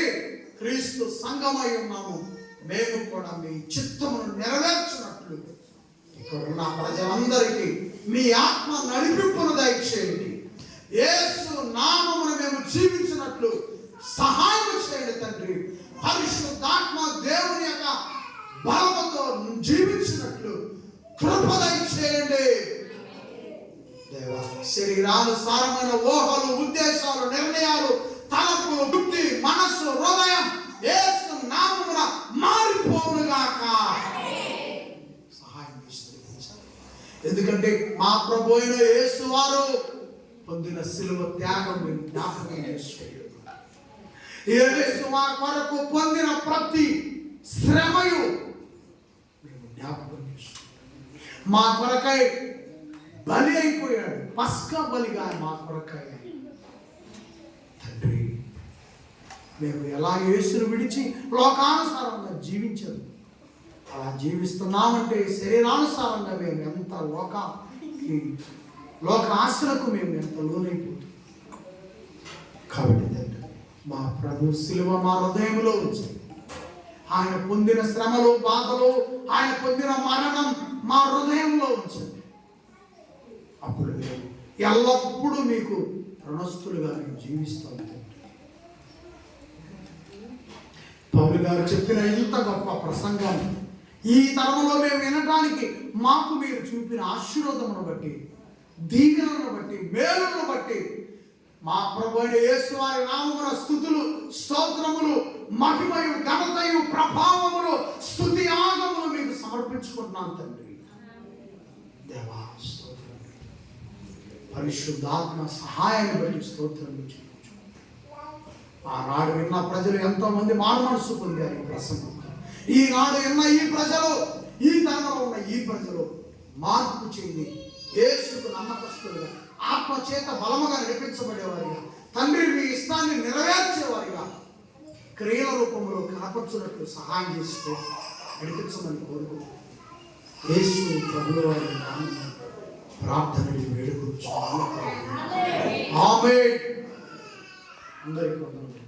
క్రీస్తు సంఘమై ఉన్నాము. మేము కూడా మీ చిత్తమును నెరవేర్చినట్లు ఇక్కడ ఉన్న ప్రజలందరికీ మీ ఆత్మ నడిపింపును దయచేయండి. యేసు నామమున మేము జీవించినట్లు సహాయం చేయండి తండ్రి. పరిశుద్ధాత్మ దేవుని యొక్క బలముతో జీవించినట్లు కృప దయచేయండి దేవా. శరీరానుసారమైన ఊహలు, ఉద్దేశాలు, నిర్ణయాలు, తలపు, బుద్ధి, మనస్సు, హృదయం యేసు నామమున మారిపోవునుగాక. సహాయం చేసి, ఎందుకంటే మా ప్రభు అయిన యేసు వారు పొందిన సిలువ త్యాగం మేము జ్ఞాపకం చేసుకోవాలి. యేసు వారి కొరకు పొందిన ప్రతి శ్రమయు మేము జ్ఞాపకం చేసుకోవాలి. మా కొరకై బలి అయిపోయాడు. పస్కా బలిగా మా కొరకై తండ్రి మేము ఎలా యేసును విడిచి లోకానుసారంగా జీవించాము అలా జీవిస్తున్నామంటే శరీరానుసారంగా మేము ఎంత లోక ఆశలకు మేము ఎంత లోనైపోతుంది. కాబట్టి తండ్రి మా ప్రభు సిలువ మా హృదయంలో ఉంచి ఆయన పొందిన శ్రమలు, బాధలు, ఆయన పొందిన మరణం మా హృదయంలో ఉంచండి. అప్పుడు మేము ఎల్లప్పుడూ మీకు రుణస్థులుగా మేము జీవిస్తాం. పౌలు గారు చెప్పిన ఇంత గొప్ప ప్రసంగాన్ని ఈ తరంలో మేము వినడానికి మాకు మీరు చూపిన ఆశీర్వాదమును బట్టి, దీవెనలను బట్టి, మేలులను బట్టి మా ప్రభువైన యేసు వారి నామమున స్తుతులు, స్తోత్రములు, మహిమయు, ఘనతయు, ప్రభావములు, స్తుతి యాగములు మీకు సమర్పించుకుంటున్నాను తండ్రి. దేవా స్తోత్రం. పరిశుద్ధాత్మ సహాయాన్ని బట్టి స్తోత్రములు చేయవచ్చు. ఆనాడు విన్న ప్రజలు ఎంతో మంది మారుమనసు పొందారు ఈ ప్రసంగం. ఈనాడు విన్న ఈ ప్రజలు, ఈ తరంలో ఉన్న ఈ ప్రజలు మార్పు చెంది యేసుకు నమ్మకస్తులుగా, ఆత్మ చేత బలముగా నడిపించబడేవారిగా, తండ్రి మీ ఇష్టాన్ని నెరవేర్చేవారిగా క్రియల రూపంలో కనపరచున్నట్లు సహాయం చేసుకో నడిపించమని కోరుకుంటున్నాను. యేసు ప్రభువు వారి నామమున ప్రార్థనని వేడుకొచ్చున్నాను. ఆమేన్. అందరికీ వందనాలు.